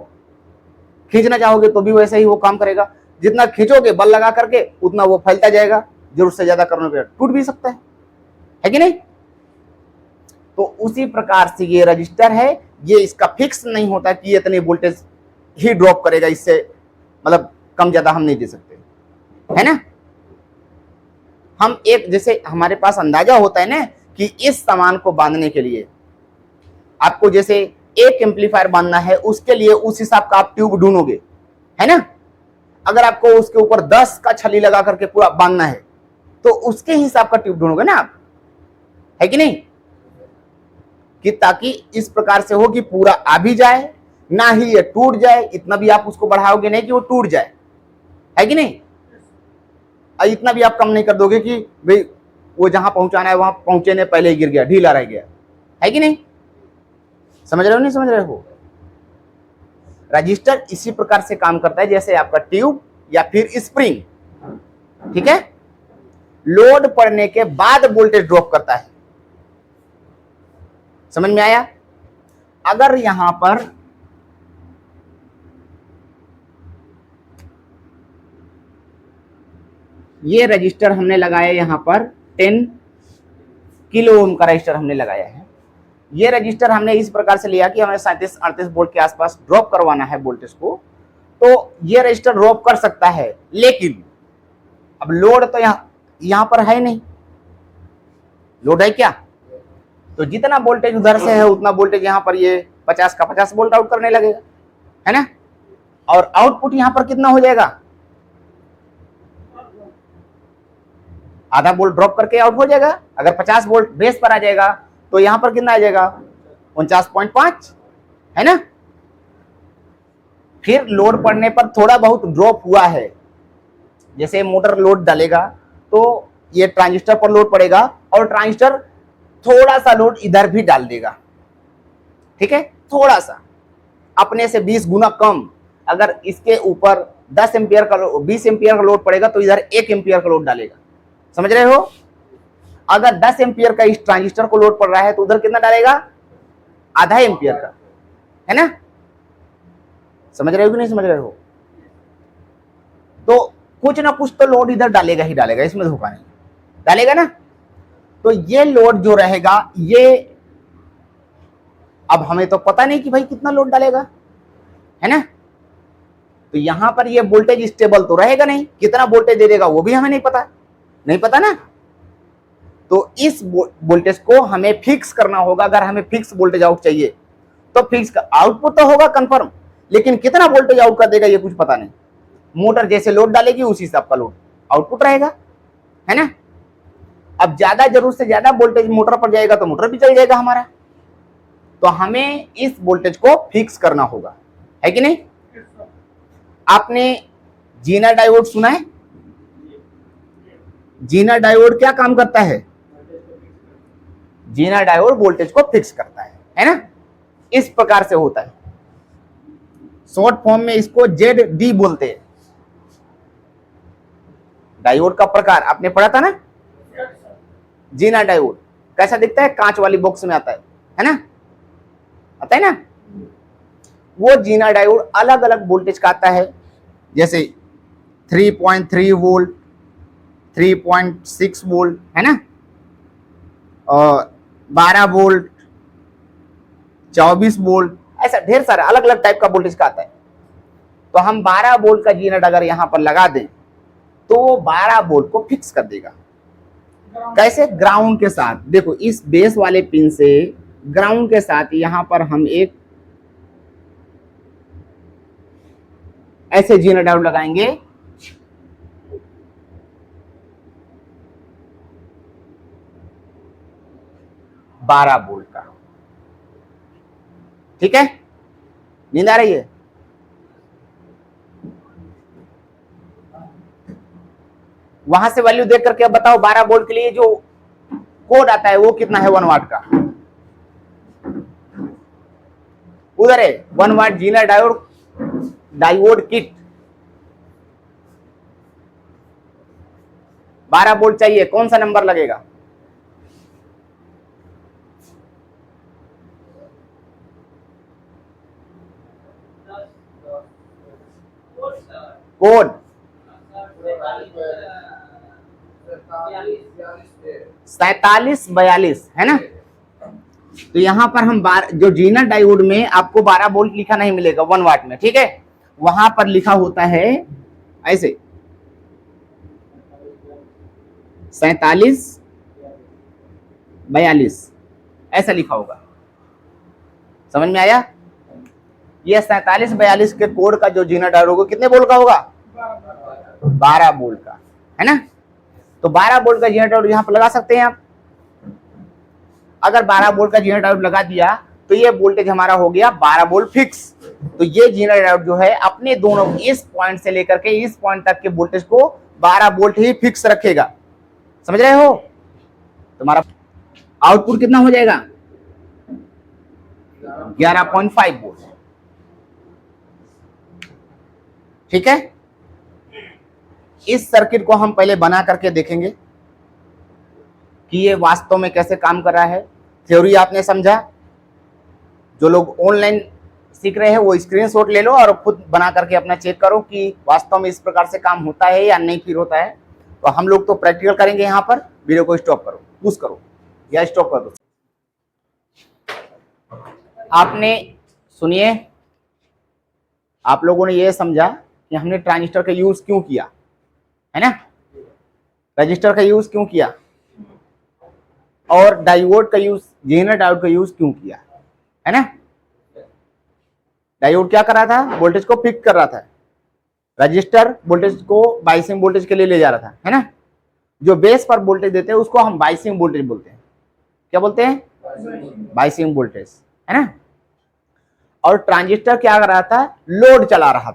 खींचना चाहोगे तो भी वैसे ही वो काम करेगा, जितना खींचोगे बल लगा करके उतना वो फैलता जाएगा, जरूरत से ज्यादा करने पर टूट भी सकता है कि नहीं। तो उसी प्रकार से ये रजिस्टर है, ये इसका फिक्स नहीं होता कि ये इतनी वोल्टेज ही ड्रॉप करेगा, इससे मतलब कम ज्यादा हम नहीं दे सकते, है ना। हम एक जैसे हमारे पास अंदाजा होता है ना कि इस सामान को बांधने के लिए आपको जैसे एक एम्पलीफायर बांधना है, उसके लिए उस हिसाब का आप ट्यूब ढूंढोगे, है ना। अगर आपको उसके ऊपर 10 का छली लगा करके पूरा बांधना है तो उसके हिसाब का ट्यूब ढूंढोगे ना आप, है कि नहीं, कि ताकि इस प्रकार से हो कि पूरा आ भी जाए, ना ही ये टूट जाए, इतना भी आप उसको बढ़ाओगे नहीं कि वो टूट जाए, है कि नहीं। इतना भी आप कम नहीं कर दोगे कि भाई वो जहां पहुंचाना है वहां पहुंचने पहले ही गिर गया, ढीला रह गया, है कि नहीं। समझ रहे हो नहीं समझ रहे हो। रजिस्टर इसी प्रकार से काम करता है जैसे आपका ट्यूब या फिर स्प्रिंग, ठीक है। लोड पड़ने के बाद वोल्टेज ड्रॉप करता है, समझ में आया। अगर यहां पर ये रजिस्टर हमने लगाया, यहां पर 10 किलो ओम का रजिस्टर हमने लगाया है। ये रजिस्टर हमने इस प्रकार से लिया कि हमें 37-38 वोल्ट के आसपास ड्रॉप करवाना है वोल्टेज को, तो ये रजिस्टर ड्रॉप कर सकता है, लेकिन अब लोड तो यहां पर है नहीं, लोड है क्या, तो जितना वोल्टेज उधर से है उतना वोल्टेज यहां पर ये 50 का 50 वोल्ट आउट करने लगेगा, है ना। और आउटपुट यहां पर कितना हो जाएगा, आधा वोल्ट ड्रॉप करके आउट हो जाएगा। अगर 50 वोल्ट बेस पर आ जाएगा तो यहां पर कितना आ जाएगा, 49.5, है ना। फिर लोड पड़ने पर थोड़ा बहुत ड्रॉप हुआ है, जैसे मोटर लोड डालेगा तो ये ट्रांजिस्टर पर लोड पड़ेगा और ट्रांजिस्टर थोड़ा सा लोड इधर भी डाल देगा, ठीक है, थोड़ा सा अपने से 20 गुना कम। अगर इसके ऊपर 10 एम्पियर का 20 एम्पियर का लोड पड़ेगा तो इधर 1 एम्पियर का लोड डालेगा, समझ रहे हो। अगर 10 एम्पियर का इस ट्रांजिस्टर को लोड पड़ रहा है तो उधर कितना डालेगा, आधा एम्पियर का, है ना। समझ रहे हो कि नहीं समझ रहे हो। तो कुछ ना कुछ तो लोड इधर डालेगा ही डालेगा, इसमें धोखा नहीं, डालेगा ना। तो ये लोड जो रहेगा ये अब हमें तो पता नहीं कि भाई कितना लोड डालेगा, है ना। तो यहां पर ये वोल्टेज स्टेबल तो रहेगा नहीं, कितना वोल्टेज दे देगा वो भी हमें नहीं पता ना। तो इस वोल्टेज को हमें फिक्स करना होगा। अगर हमें फिक्स वोल्टेज आउट चाहिए तो फिक्स का आउटपुट तो होगा कंफर्म, लेकिन कितना वोल्टेज आउट कर देगा ये कुछ पता नहीं। मोटर जैसे लोड डालेगी उसी हिसाब का लोड आउटपुट रहेगा, है ना। अब ज्यादा जरूरत से ज्यादा वोल्टेज मोटर पर जाएगा तो मोटर भी चल जाएगा हमारा। तो हमें इस वोल्टेज को फिक्स करना होगा, है कि नहीं। आपने जीना डायोड सुना है। जीना डायोड क्या काम करता है, जीना डायोड वोल्टेज को फिक्स करता है ना। इस प्रकार से होता है, शॉर्ट फॉर्म में इसको ZD बोलते हैं। डायोड का प्रकार आपने पढ़ा था ना, जीना डायोड कैसा दिखता है, कांच वाली बॉक्स में आता है ना, आता है ना। वो जीना डायोड अलग अलग वोल्टेज का आता है, जैसे 3.3 वोल्ट, 3.6 वोल्ट, है ना, और 12 वोल्ट, 24 वोल्ट, ऐसा ढेर सारा अलग अलग टाइप का वोल्टेज का आता है। तो हम 12 वोल्ट का जीना अगर यहां पर लगा दें तो वो 12 वोल्ट को फिक्स कर देगा। कैसे, ग्राउंड के साथ। देखो इस बेस वाले पिन से ग्राउंड के साथ यहां पर हम एक ऐसे जीना डायोड लगाएंगे, बारह वोल्ट का, ठीक है। नींद आ रही है, वहां से वैल्यू देख करके अब बताओ 12 वोल्ट के लिए जो कोड आता है वो कितना है 1 वाट का। उधर है 1 वाट Zener diode, diode kit, 12 volt चाहिए, कौन सा नंबर लगेगा? कोड 4742 है ना। तो यहां पर हम जो जीनर डायोड में आपको 12 वोल्ट लिखा नहीं मिलेगा 1 वाट में, ठीक है, वहां पर लिखा होता है ऐसे 4742 ऐसा लिखा होगा। समझ में आया? ये 4742 के कोड का जो जीनर डायोड होगा कितने वोल्ट का होगा? 12 वोल्ट का, है ना। तो 12 वोल्ट का जीनर डायोड यहां पर लगा सकते हैं आप। अगर 12 वोल्ट का जीनर डायोड लगा दिया तो ये वोल्टेज हमारा हो गया 12 वोल्ट फिक्स। तो ये जीनर डायोड जो है अपने दोनों इस पॉइंट से लेकर के इस पॉइंट तक के वोल्टेज को 12 वोल्ट ही फिक्स रखेगा। समझ रहे हो? तुम्हारा आउटपुट कितना हो जाएगा? 11.5 वोल्ट। ठीक है, इस सर्किट को हम पहले बना करके देखेंगे कि ये वास्तव में कैसे काम कर रहा है। थ्योरी आपने समझा, जो लोग ऑनलाइन सीख रहे हैं वो स्क्रीनशॉट ले लो और खुद बना करके अपना चेक करो कि वास्तव में इस प्रकार से काम होता है या नहीं फिर होता है। तो हम लोग तो प्रैक्टिकल करेंगे। यहाँ पर वीडियो को स्टॉप करो, पुश करो या स्टॉप कर दो। आपने सुनिए, आप लोगों ने ये समझा कि हमने ट्रांजिस्टर का यूज क्यों किया, है ना, रजिस्टर का यूज क्यों किया और डायोड का यूज, जीनर डायोड का यूज क्यों किया, है ना। डायोड क्या कर रहा था? वोल्टेज को फिक्स कर रहा था। रजिस्टर वोल्टेज को बाइसिंग वोल्टेज के लिए ले जा रहा था, है ना। जो बेस पर वोल्टेज देते हैं उसको हम बाइसिंग वोल्टेज बोलते हैं। क्या बोलते हैं? बाइसिंग वोल्टेज, है ना। और ट्रांजिस्टर क्या कर रहा था? लोड चला रहा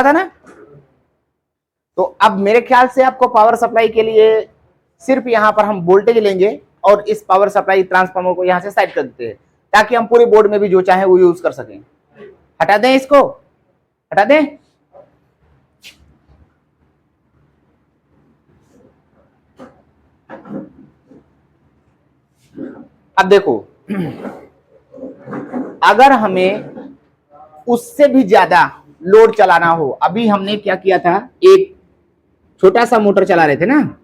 था ना। तो अब मेरे ख्याल से आपको पावर सप्लाई के लिए सिर्फ यहां पर हम वोल्टेज लेंगे और इस पावर सप्लाई ट्रांसफार्मर को यहां से साइड कर देते हैं ताकि हम पूरे बोर्ड में भी जो चाहे वो यूज कर सकें। हटा दें, इसको हटा दें। अब देखो, अगर हमें उससे भी ज्यादा लोड चलाना हो, अभी हमने क्या किया था, एक छोटा सा मोटर चला रहे थे ना।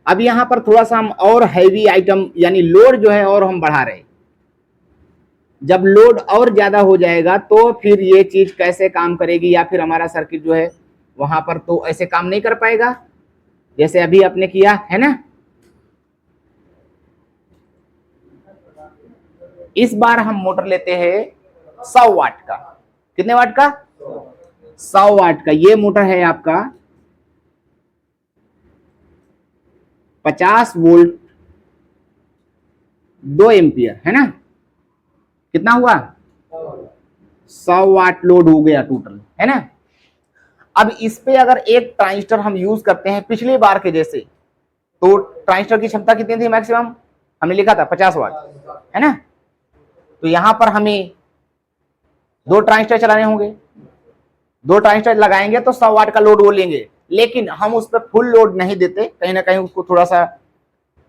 अब यहां पर थोड़ा सा हम और हैवी आइटम यानी लोड जो है और हम बढ़ा रहे हैं। जब लोड और ज्यादा हो जाएगा तो फिर ये चीज कैसे काम करेगी, या फिर हमारा सर्किट जो है वहां पर तो ऐसे काम नहीं कर पाएगा जैसे अभी आपने किया, है ना। इस बार हम मोटर लेते हैं 100 वाट का। कितने वाट का? 100 वाट का। ये मोटर है आपका 50 वोल्ट 2 एम्पियर, है ना। कितना हुआ? 100 वाट लोड हो गया टोटल, है ना। अब इस पे अगर एक ट्रांजिस्टर हम यूज करते हैं पिछली बार के जैसे, तो ट्रांजिस्टर की क्षमता कितनी थी मैक्सिमम? हमने लिखा था 50 वाट, है ना। तो यहां पर हमें 2 ट्रांजिस्टर चलाने होंगे। 2 ट्रांजिस्टर लगाएंगे तो 100 वाट का लोड वो लेंगे, लेकिन हम उस पर फुल लोड नहीं देते, कहीं ना कहीं उसको थोड़ा सा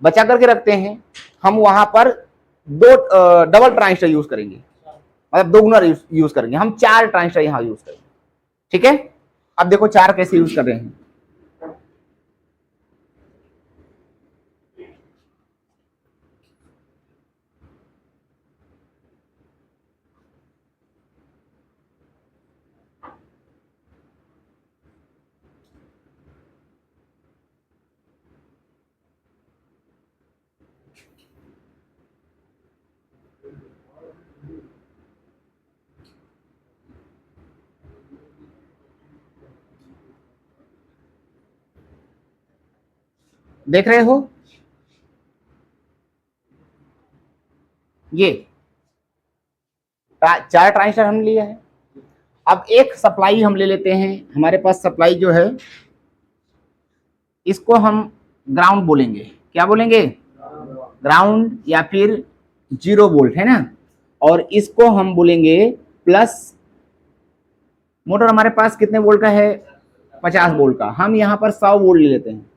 बचा करके रखते हैं। हम वहां पर 2 डबल ट्रांजिस्टर यूज करेंगे, मतलब 2 गुना यूज करेंगे। हम 4 ट्रांजिस्टर यहां यूज करेंगे, ठीक है। अब देखो 4 कैसे यूज कर रहे हैं। देख रहे हो, ये 4 ट्रांजिस्टर हमने लिया है। अब एक सप्लाई हम ले लेते हैं। हमारे पास सप्लाई जो है इसको हम ग्राउंड बोलेंगे। क्या बोलेंगे? ग्राउंड या फिर 0 वोल्ट, है ना। और इसको हम बोलेंगे प्लस। मोटर हमारे पास कितने वोल्ट का है? 50 वोल्ट का। हम यहाँ पर 100 वोल्ट ले लेते हैं।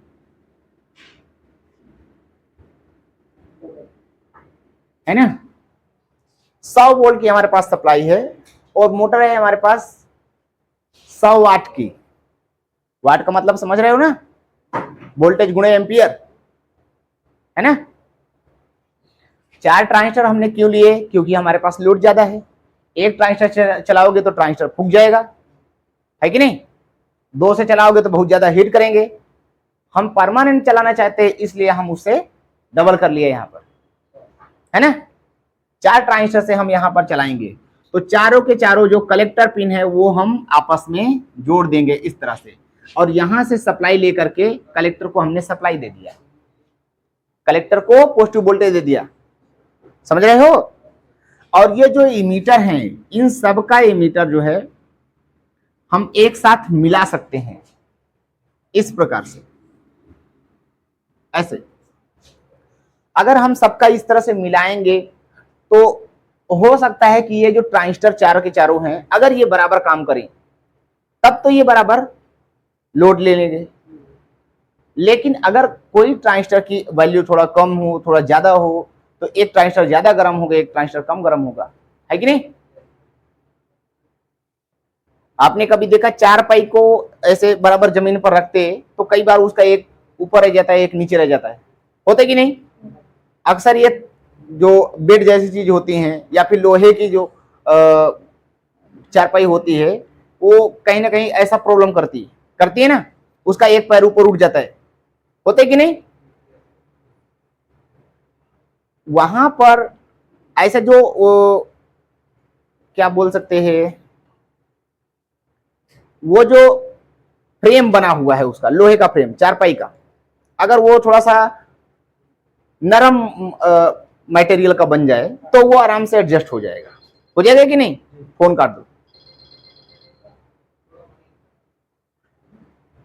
है ना। 100 वोल्ट की हमारे पास सप्लाई है और मोटर है हमारे पास 100 वाट की। वाट का मतलब समझ रहे हो ना, वोल्टेज गुणे एम्पियर, है ना। 4 ट्रांजिस्टर हमने क्यों लिए, क्योंकि हमारे पास लोड ज्यादा है। एक ट्रांजिस्टर चलाओगे तो ट्रांजिस्टर फूक जाएगा, है कि नहीं। 2 से चलाओगे तो बहुत ज्यादा हीट करेंगे। हम परमानेंट चलाना चाहते हैं, इसलिए हम उससे डबल कर लिए यहां पर, है ना। 4 ट्रांजिस्टर से हम यहां पर चलाएंगे, तो चारों के चारों जो कलेक्टर पिन है वो हम आपस में जोड़ देंगे इस तरह से, और यहां से सप्लाई लेकर के कलेक्टर को हमने सप्लाई दे दिया, कलेक्टर को पॉजिटिव वोल्टेज दे दिया, समझ रहे हो। और ये जो इमीटर हैं, इन सब का इमीटर जो है हम एक साथ मिला सकते हैं इस प्रकार से, ऐसे। अगर हम सबका इस तरह से मिलाएंगे तो हो सकता है कि ये जो ट्रांजिस्टर चारों के चारों हैं, अगर ये बराबर काम करें तब तो ये बराबर लोड ले लेंगे। लेकिन अगर कोई ट्रांजिस्टर की वैल्यू थोड़ा कम हो, थोड़ा ज्यादा हो, तो एक ट्रांजिस्टर ज्यादा गर्म होगा, एक ट्रांजिस्टर कम गर्म होगा, है कि नहीं। आपने कभी देखा 4 पाई को ऐसे बराबर जमीन पर रखते तो कई बार उसका एक ऊपर रह जाता है, एक नीचे रह जाता है, होता है कि नहीं। अक्सर ये जो बेड जैसी चीज होती हैं या फिर लोहे की जो चारपाई होती है, वो कहीं ना कहीं ऐसा प्रॉब्लम करती है ना, उसका एक पैर ऊपर उठ जाता है, होता है कि नहीं। वहां पर ऐसा जो क्या बोल सकते हैं, वो जो फ्रेम बना हुआ है उसका, लोहे का फ्रेम चारपाई का, अगर वो थोड़ा सा नरम मटेरियल का बन जाए तो वो आराम से एडजस्ट हो जाएगा कि नहीं। फोन काट दो।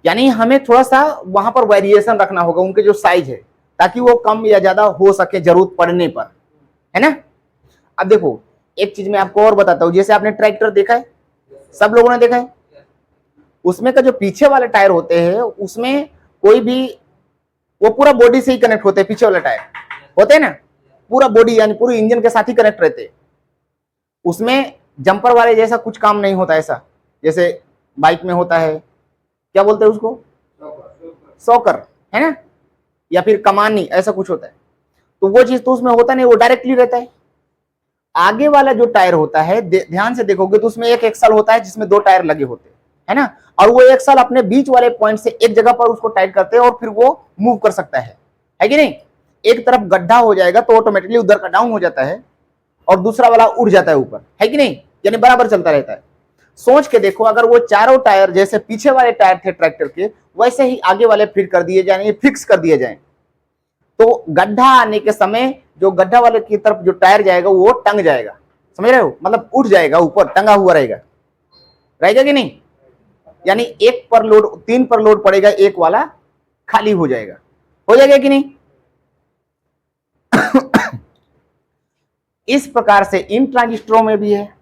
यानी हमें थोड़ा सा वहां पर वेरिएशन रखना होगा उनके जो साइज है, ताकि वो कम या ज्यादा हो सके जरूरत पड़ने पर, है ना। अब देखो एक चीज मैं आपको और बताता हूं, जैसे आपने ट्रैक्टर देखा है, सब लोगों ने देखा है, उसमें का जो पीछे वाले टायर होते हैं उसमें कोई भी, वो पूरा बॉडी से ही कनेक्ट होते हैं, पीछे वाले टायर होते हैं ना, पूरा बॉडी यानी पूरे इंजन के साथ ही कनेक्ट रहते हैं। उसमें जंपर वाले जैसा कुछ काम नहीं होता ऐसा, जैसे बाइक में होता है, क्या बोलते हैं उसको, सॉकर, है ना, या फिर कमानी, ऐसा कुछ होता है। तो वो चीज तो उसमें होता नहीं, वो डायरेक्टली रहता है। आगे वाला जो टायर होता है, ध्यान से देखोगे तो उसमें एक एक्सल होता है जिसमें 2 टायर लगे होते हैं, है ना। और वो एक्सल अपने बीच वाले पॉइंट से एक जगह पर उसको टाइट करते हैं और फिर वो मूव कर सकता है कि नहीं। एक तरफ गड्ढा हो जाएगा तो ऑटोमेटिकली उधर का डाउन हो जाता है और दूसरा वाला उड़ जाता है ऊपर, है कि नहीं, यानी बराबर चलता रहता है। सोच के देखो, अगर वो चारों टायर जैसे पीछे वाले टायर थे ट्रैक्टर के, वैसे ही आगे वाले फिट कर दिए जाए, फिक्स कर दिए जाए, तो गड्ढा आने के समय जो गड्ढा वाले की तरफ जो टायर जाएगा वो टंग जाएगा, समझ रहे हो, मतलब उठ जाएगा, ऊपर टंगा हुआ रहेगा कि नहीं। यानी एक पर लोड, 3 पर लोड पड़ेगा, एक वाला खाली हो जाएगा कि नहीं। इस प्रकार से इन ट्रांजिस्टरों में भी है,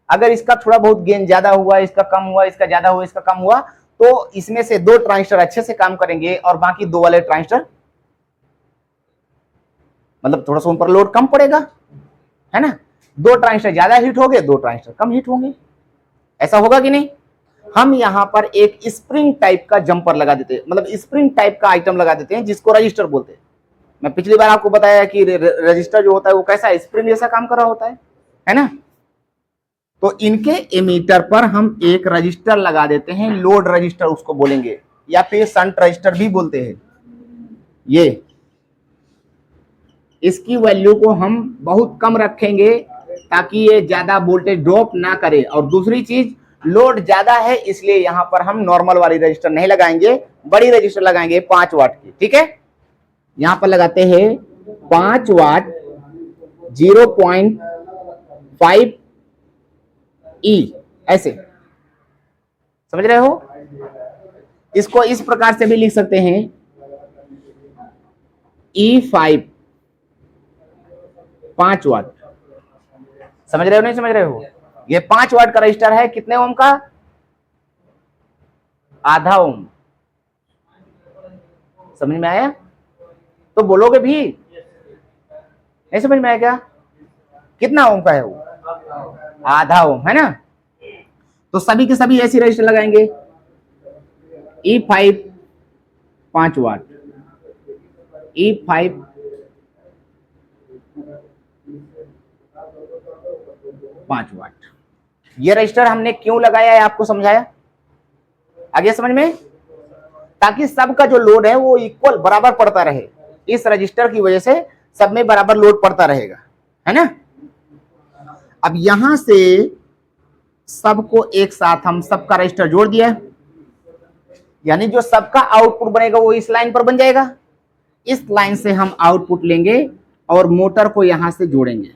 अगर इसका थोड़ा बहुत गेन ज्यादा हुआ, इसका कम हुआ, इसका ज्यादा हुआ, इसका कम हुआ, तो इसमें से 2 ट्रांजिस्टर अच्छे से काम करेंगे और बाकी 2 वाले ट्रांजिस्टर मतलब थोड़ा सा उन पर लोड कम पड़ेगा, है ना। 2 ट्रांजिस्टर ज्यादा हीट होंगे, 2 ट्रांजिस्टर कम हीट होंगे, ऐसा होगा कि नहीं। हम यहां पर एक स्प्रिंग टाइप का जंपर लगा देते हैं, मतलब स्प्रिंग टाइप का आइटम लगा देते हैं जिसको रजिस्टर बोलते हैं। मैं पिछली बार आपको बताया कि रजिस्टर जो होता है वो कैसा स्प्रिंग जैसा काम कर रहा होता है ना। तो इनके एमीटर पर हम एक रजिस्टर लगा देते हैं, लोड रजिस्टर उसको बोलेंगे, या फिर शंट रजिस्टर भी बोलते हैं। ये इसकी वैल्यू को हम बहुत कम रखेंगे ताकि ये ज्यादा वोल्टेज ड्रॉप ना करे। और दूसरी चीज, लोड ज्यादा है इसलिए यहां पर हम नॉर्मल वाली रजिस्टर नहीं लगाएंगे, बड़ी रजिस्टर लगाएंगे 5 वाट की, ठीक है। यहां पर लगाते हैं 5 वाट 0.5 ई, ऐसे समझ रहे हो। इसको इस प्रकार से भी लिख सकते हैं E5 5 वाट, समझ रहे हो नहीं समझ रहे हो। ये 5 वाट का रजिस्टर है, कितने ओम का, आधा ओम, समझ में आया। तो बोलोगे भी नहीं समझ में आया क्या, कितना ओम का है वो? आधा ओम, है ना। तो सभी के सभी ऐसी रजिस्टर लगाएंगे। E5 5 वाट, E5 5 वाट। ये रजिस्टर हमने क्यों लगाया है आपको समझाया, आगे समझ में, ताकि सबका जो लोड है वो इक्वल बराबर पड़ता रहे। इस रजिस्टर की वजह से सब में बराबर लोड पड़ता रहेगा, है ना। अब यहां से सबको एक साथ हम सबका रजिस्टर जोड़ दिया, यानी जो सबका आउटपुट बनेगा वो इस लाइन पर बन जाएगा। इस लाइन से हम आउटपुट लेंगे और मोटर को यहां से जोड़ेंगे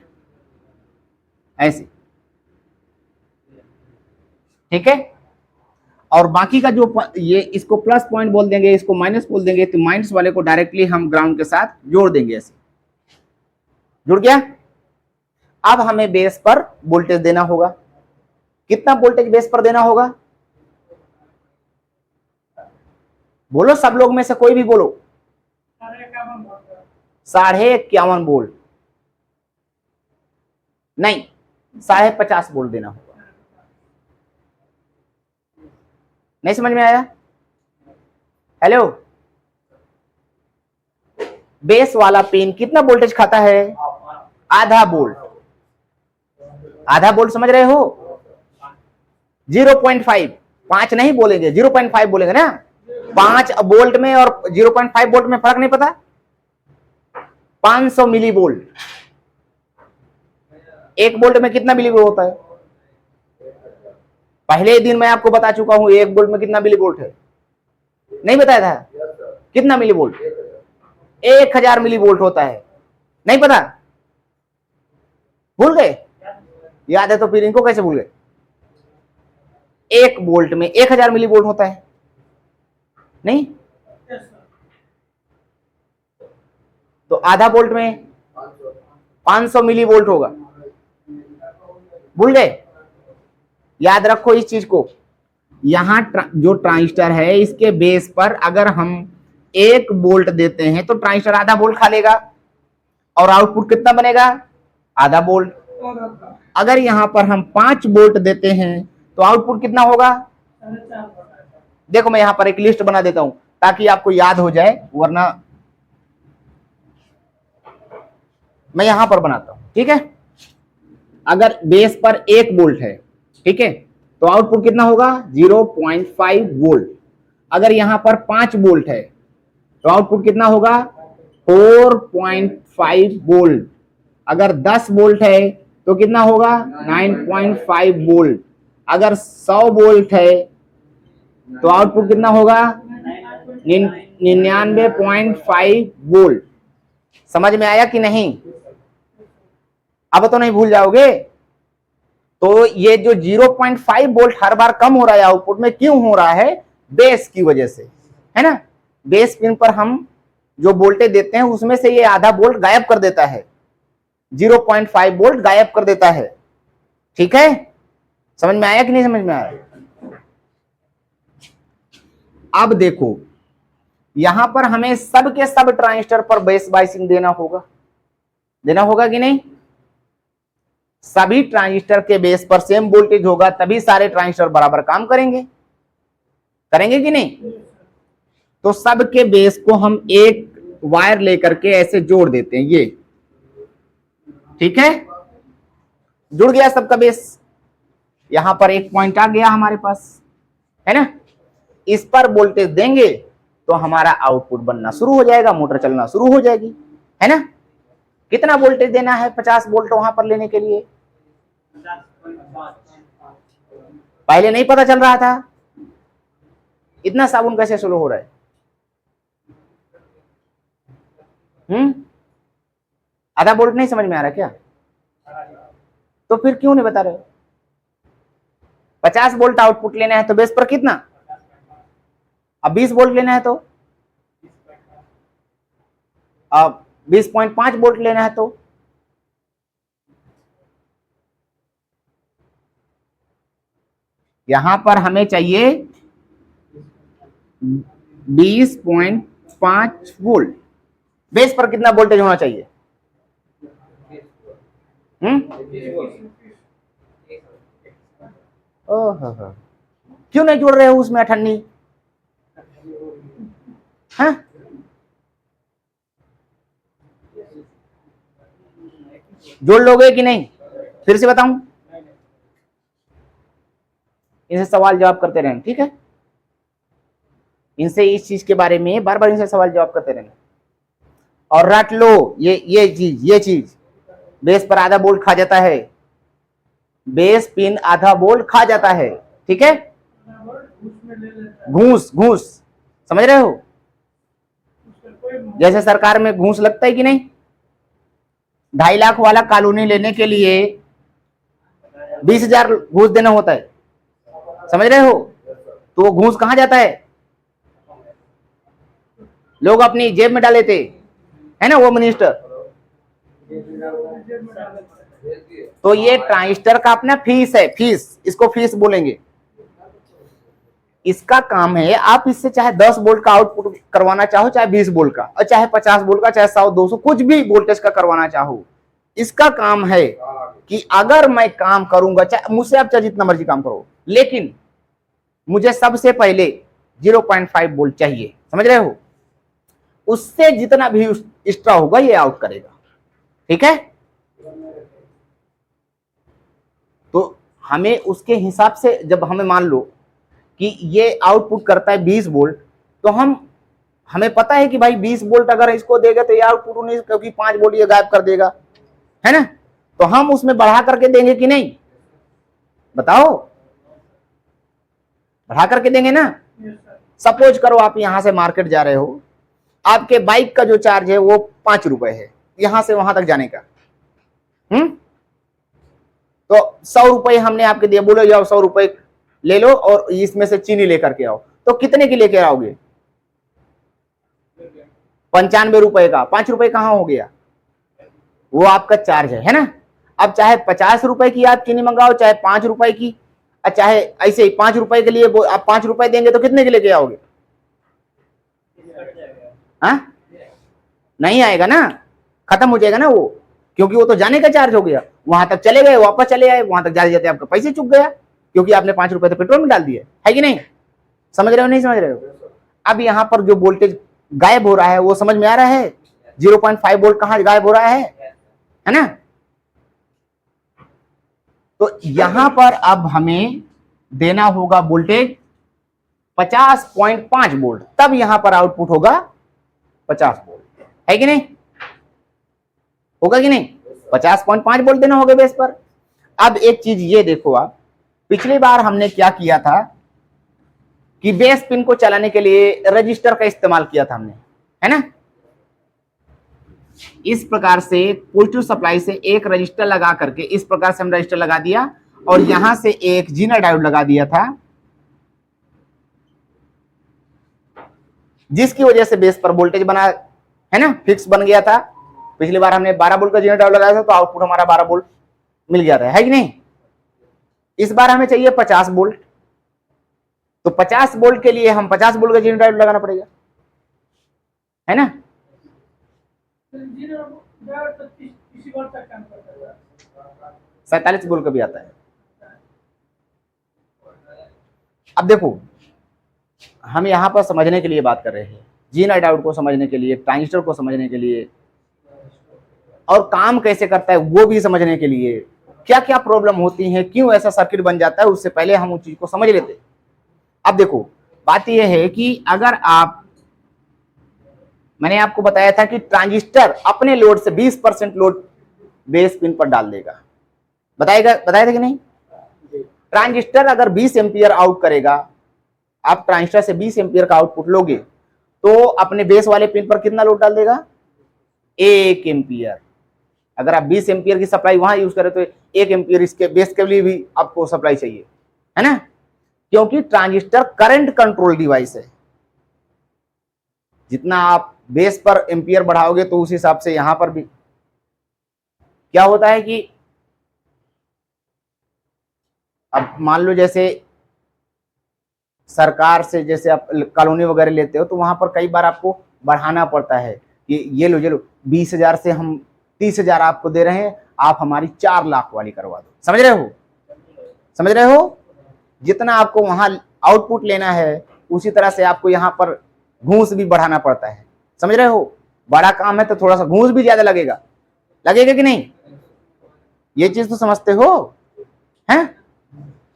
ऐसे, ठीक है। और बाकी का जो ये इसको प्लस पॉइंट बोल देंगे, इसको माइनस बोल देंगे, तो माइनस वाले को डायरेक्टली हम ग्राउंड के साथ जोड़ देंगे ऐसे। जुड़ गया। अब हमें बेस पर वोल्टेज देना होगा। कितना वोल्टेज बेस पर देना होगा, बोलो सब लोग में से कोई भी बोलो। 51.5 वोल्ट नहीं, 50.5 वोल्ट देना होगा। नहीं समझ में आया? हेलो, बेस वाला पिन कितना वोल्टेज खाता है? आधा वोल्ट। आधा वोल्ट समझ रहे हो? 0.5, 5 नहीं बोलेंगे, 0.5 बोलेंगे ना। 5 वोल्ट में और 0.5 वोल्ट में फर्क नहीं पता। 500 मिली वोल्ट। 1 वोल्ट में कितना मिली वोल्ट होता है? पहले दिन मैं आपको बता चुका हूं 1 वोल्ट में कितना मिली वोल्ट है, नहीं बताया था? कितना मिली वोल्ट? 1000 मिली वोल्ट होता है। नहीं पता? भूल गए? याद है तो फिर इनको कैसे भूल गए? 1 वोल्ट में 1000 मिली वोल्ट होता है, नहीं? तो आधा वोल्ट में 500 मिली वोल्ट होगा। भूल गए? याद रखो इस चीज को। यहां जो ट्रांजिस्टर है इसके बेस पर अगर हम 1 वोल्ट देते हैं तो ट्रांजिस्टर आधा वोल्ट खा लेगा और आउटपुट कितना बनेगा? आधा वोल्ट। अगर यहां पर हम 5 वोल्ट देते हैं तो आउटपुट कितना होगा? देखो मैं यहां पर एक लिस्ट बना देता हूं ताकि आपको याद हो जाए, वरना मैं यहां पर बनाता हूं, ठीक है। अगर बेस पर 1 वोल्ट है, ठीक है, तो आउटपुट कितना होगा? 0.5 वोल्ट। अगर यहां पर 5 वोल्ट है तो आउटपुट कितना होगा? 4.5 वोल्ट। अगर 10 वोल्ट है तो कितना होगा? 9.5 वोल्ट। अगर 100 वोल्ट है तो आउटपुट कितना होगा? 99.5 वोल्ट। समझ में आया कि नहीं? अब तो नहीं भूल जाओगे। तो ये जो 0.5 वोल्ट हर बार कम हो रहा है आउटपुट में, क्यों हो रहा है? बेस की वजह से, है ना। बेस पिन पर हम जो वोल्टेज देते हैं उसमें से ये आधा वोल्ट गायब कर देता है, 0.5 वोल्ट गायब कर देता है, ठीक है। समझ में आया कि नहीं समझ में आया? अब देखो यहां पर हमें सब के सब ट्रांजिस्टर पर बेस बायसिंग देना होगा, देना होगा कि नहीं? सभी ट्रांजिस्टर के बेस पर सेम वोल्टेज होगा तभी सारे ट्रांजिस्टर बराबर काम करेंगे, करेंगे कि नहीं? तो सब के बेस को हम एक वायर लेकर के ऐसे जोड़ देते हैं, ये ठीक है। जुड़ गया सबका बेस। यहां पर एक पॉइंट आ गया हमारे पास, है ना। इस पर वोल्टेज देंगे तो हमारा आउटपुट बनना शुरू हो जाएगा, मोटर चलना शुरू हो जाएगी, है ना। कितना वोल्टेज देना है? 50 वोल्ट वहां पर लेने के लिए? पहले नहीं पता चल रहा था। इतना साबुन कैसे स्लो हो रहा है? आधा वोल्ट नहीं समझ में आ रहा क्या? तो फिर क्यों नहीं बता रहे? 50 वोल्ट आउटपुट लेना है तो बेस पर कितना? अब 20 वोल्ट लेना है तो अब 20.5 वोल्ट लेना है तो यहां पर हमें चाहिए 20.5 वोल्ट। बेस पर कितना वोल्टेज होना चाहिए? ओह, क्यों नहीं जोड़ रहे हो उसमें अठन्नी? हाँ, जोड़ लोगे कि नहीं? फिर से बताऊं, इनसे सवाल जवाब करते रहना, ठीक है? इनसे इस चीज के बारे में बार बार इनसे सवाल जवाब करते रहना, और रट लो ये चीज बेस पर आधा बोल्ट खा जाता है, बेस पिन आधा बोल्ट खा जाता है, ठीक है? घूस घूस, समझ रहे हो? जैसे सरकार में घूस लगता है कि नहीं? 2.5 लाख वाला कॉलोनी लेने के लिए 20,000 घूस देना होता है, समझ रहे हो? तो वो घूस कहां जाता है? लोग अपनी जेब में डाले थे, है ना, वो मिनिस्टर। तो ये ट्रांजिस्टर का अपना फीस है, फीस, इसको फीस बोलेंगे। इसका काम है, आप इससे चाहे 10 वोल्ट का आउटपुट करवाना चाहो, चाहे 20 वोल्ट का, और चाहे 50 वोल्ट का, चाहे 100 200 कुछ भी वोल्टेज का करवाना चाहो, इसका काम है कि अगर मैं काम करूंगा, चाहे मुझसे आप चाहे जितना मर्जी काम करो, लेकिन मुझे सबसे पहले 0.5 वोल्ट चाहिए, समझ रहे हो? उससे जितना भी एक्स्ट्रा होगा ये आउट करेगा, ठीक है? तो हमें उसके हिसाब से, जब हमें मान लो कि ये आउटपुट करता है 20 वोल्ट, तो हमें पता है कि भाई 20 वोल्ट अगर इसको देगा तो ये आउटपुट नहीं, क्योंकि 5 वोल्ट ये गायब कर देगा, है ना? तो हम उसमें बढ़ा करके देंगे कि नहीं? बताओ, बढ़ा करके देंगे ना? सपोज करो आप यहां से मार्केट जा रहे हो, आपके बाइक का जो चार्ज है वो 5 रुपए है यहां से वहां तक जाने का, तो 100 रुपए हमने आपके दिए, बोलो जाओ 100 रुपए ले लो और इसमें से चीनी लेकर के आओ, तो कितने की लेकर आओगे? 95 रुपए का। 5 रुपए कहां हो गया? वो आपका चार्ज है ना? अब चाहे 50 रुपए की आप चीनी मंगाओ, चाहे 5 रुपए की, चाहे ऐसे ही 5 रुपए के लिए आप 5 रुपए देंगे तो कितने के लेके आओगे? हाँ, नहीं आएगा ना, खत्म हो जाएगा ना वो, क्योंकि वो तो जाने का चार्ज हो गया, वहां तक चले गए, वापस चले आए, वहां तक जाते जाते आपका पैसे चुक गया, क्योंकि आपने 5 रुपए तो पेट्रोल में डाल दिए, है कि नहीं? समझ रहे हो नहीं समझ रहे हो? अब यहां पर जो वोल्टेज गायब हो रहा है वो समझ में आ रहा है? 0.5 वोल्ट कहां गायब हो रहा है ना? तो यहां पर अब हमें देना होगा वोल्टेज 50.5 वोल्ट, तब यहां पर आउटपुट होगा 50 वोल्ट, है कि नहीं? होगा कि नहीं? 50.5 वोल्ट देना होगा बेस पर। अब एक चीज ये देखो आप, पिछली बार हमने क्या किया था कि बेस पिन को चलाने के लिए रजिस्टर का इस्तेमाल किया था हमने, है ना? इस प्रकार से पॉजिटिव सप्लाई से एक रजिस्टर लगा करके, इस प्रकार से हम रजिस्टर लगा दिया, और यहां से एक जीना डायोड लगा दिया था, जिसकी वजह से बेस पर वोल्टेज बना, है ना, फिक्स बन गया था। पिछली बार हमने 12 वोल्ट का जीना डायोड लगाया था, तो आउटपुट हमारा 12 वोल्ट मिल गया था, है कि नहीं? इस बार हमें चाहिए 50 वोल्ट, तो 50 वोल्ट के लिए हम 50 वोल्ट का जीना डायोड लगाना पड़ेगा, है ना? 47 वोल्ट का भी आता है। अब देखो, हम यहां पर समझने के लिए बात कर रहे हैं, जीना डायोड को समझने के लिए, ट्रांजिस्टर को समझने के लिए, और काम कैसे करता है वो भी समझने के लिए, क्या क्या प्रॉब्लम होती है, क्यों ऐसा सर्किट बन जाता है, उससे पहले हम उस चीज को समझ लेते। अब देखो, बात यह है कि अगर मैंने आपको बताया था कि ट्रांजिस्टर अपने लोड से 20% लोड बेस पिन पर डाल देगा, बताया था कि नहीं? ट्रांजिस्टर अगर 20 एम्पियर आउट करेगा, आप ट्रांजिस्टर से 20 एम्पियर का आउटपुट लोगे, तो अपने बेस वाले पिन पर कितना लोड डाल देगा? 1 एम्पियर। अगर आप 20 एम्पियर की सप्लाई वहां यूज करें तो 1 एम्पियर इसके बेस के लिए भी आपको सप्लाई चाहिए, है ना? क्योंकि ट्रांजिस्टर करंट कंट्रोल डिवाइस है, जितना आप बेस पर एम्पियर बढ़ाओगे तो उस हिसाब से यहां पर भी क्या होता है कि अब मान लो जैसे सरकार से जैसे आप कॉलोनी वगैरह लेते हो, तो वहां पर कई बार आपको बढ़ाना पड़ता है कि ये लो 20,000 से हम 30,000 आपको दे रहे हैं, आप हमारी 4 लाख वाली करवा दो। समझ रहे हो? समझ रहे हो? जितना आपको वहां आउटपुट लेना है उसी तरह से आपको यहाँ पर घूस भी बढ़ाना पड़ता है। समझ रहे हो? बड़ा काम है तो थोड़ा सा घूस भी ज्यादा लगेगा, लगेगा कि नहीं? ये चीज तो समझते हो हैं?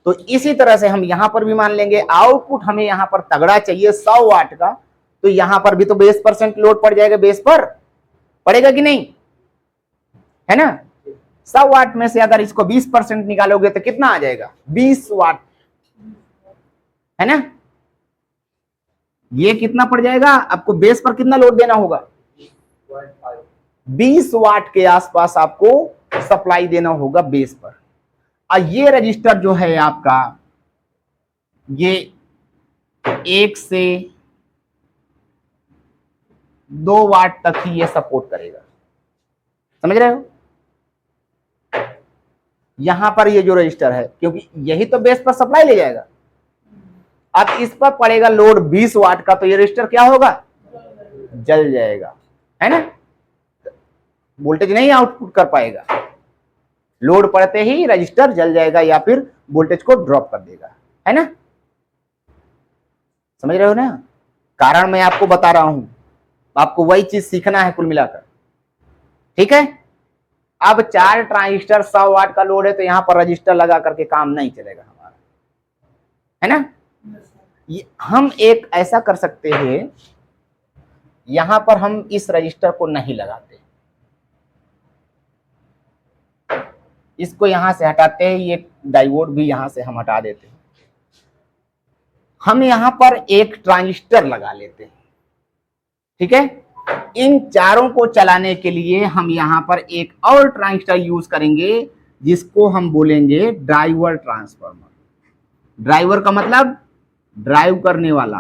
तो इसी तरह से हम यहां पर भी मान लेंगे आउटपुट हमें यहां पर तगड़ा चाहिए 100 वाट का, तो यहां पर भी तो 20% लोड पड़ जाएगा, बेस पर पड़ेगा कि नहीं, है ना? 100 वाट में से अगर इसको 20% निकालोगे तो कितना आ जाएगा? 20 वाट, है ना? ये कितना पड़ जाएगा आपको? बेस पर कितना लोड देना होगा? 20 वाट के आसपास आपको सप्लाई देना होगा बेस पर। और ये रजिस्टर जो है आपका, ये 1 से 2 वाट तक ही ये सपोर्ट करेगा। समझ रहे हो? यहां पर ये जो रजिस्टर है, क्योंकि यही तो बेस पर सप्लाई ले जाएगा। अब इस पर पड़ेगा लोड 20 वाट का, तो ये रजिस्टर क्या होगा? जल जाएगा, है ना? वोल्टेज नहीं आउटपुट कर पाएगा, लोड पड़ते ही रजिस्टर जल जाएगा या फिर वोल्टेज को ड्रॉप कर देगा, है ना? समझ रहे हो ना? कारण मैं आपको बता रहा हूं, आपको वही चीज सीखना है कुल मिलाकर, ठीक है? अब 4 ट्रांजिस्टर 100 वाट का लोड है, तो यहां पर रजिस्टर लगा करके काम नहीं चलेगा हमारा, है ना? हम एक ऐसा कर सकते हैं, यहां पर हम इस रजिस्टर को नहीं लगाते, इसको यहां से हटाते हैं, ये डायोड भी यहां से हम हटा देते हैं, हम यहां पर एक ट्रांजिस्टर लगा लेते हैं, ठीक है? इन चारों को चलाने के लिए हम यहां पर एक और ट्रांजिस्टर यूज करेंगे, जिसको हम बोलेंगे ड्राइवर ट्रांसफार्मर। ड्राइवर का मतलब ड्राइव करने वाला,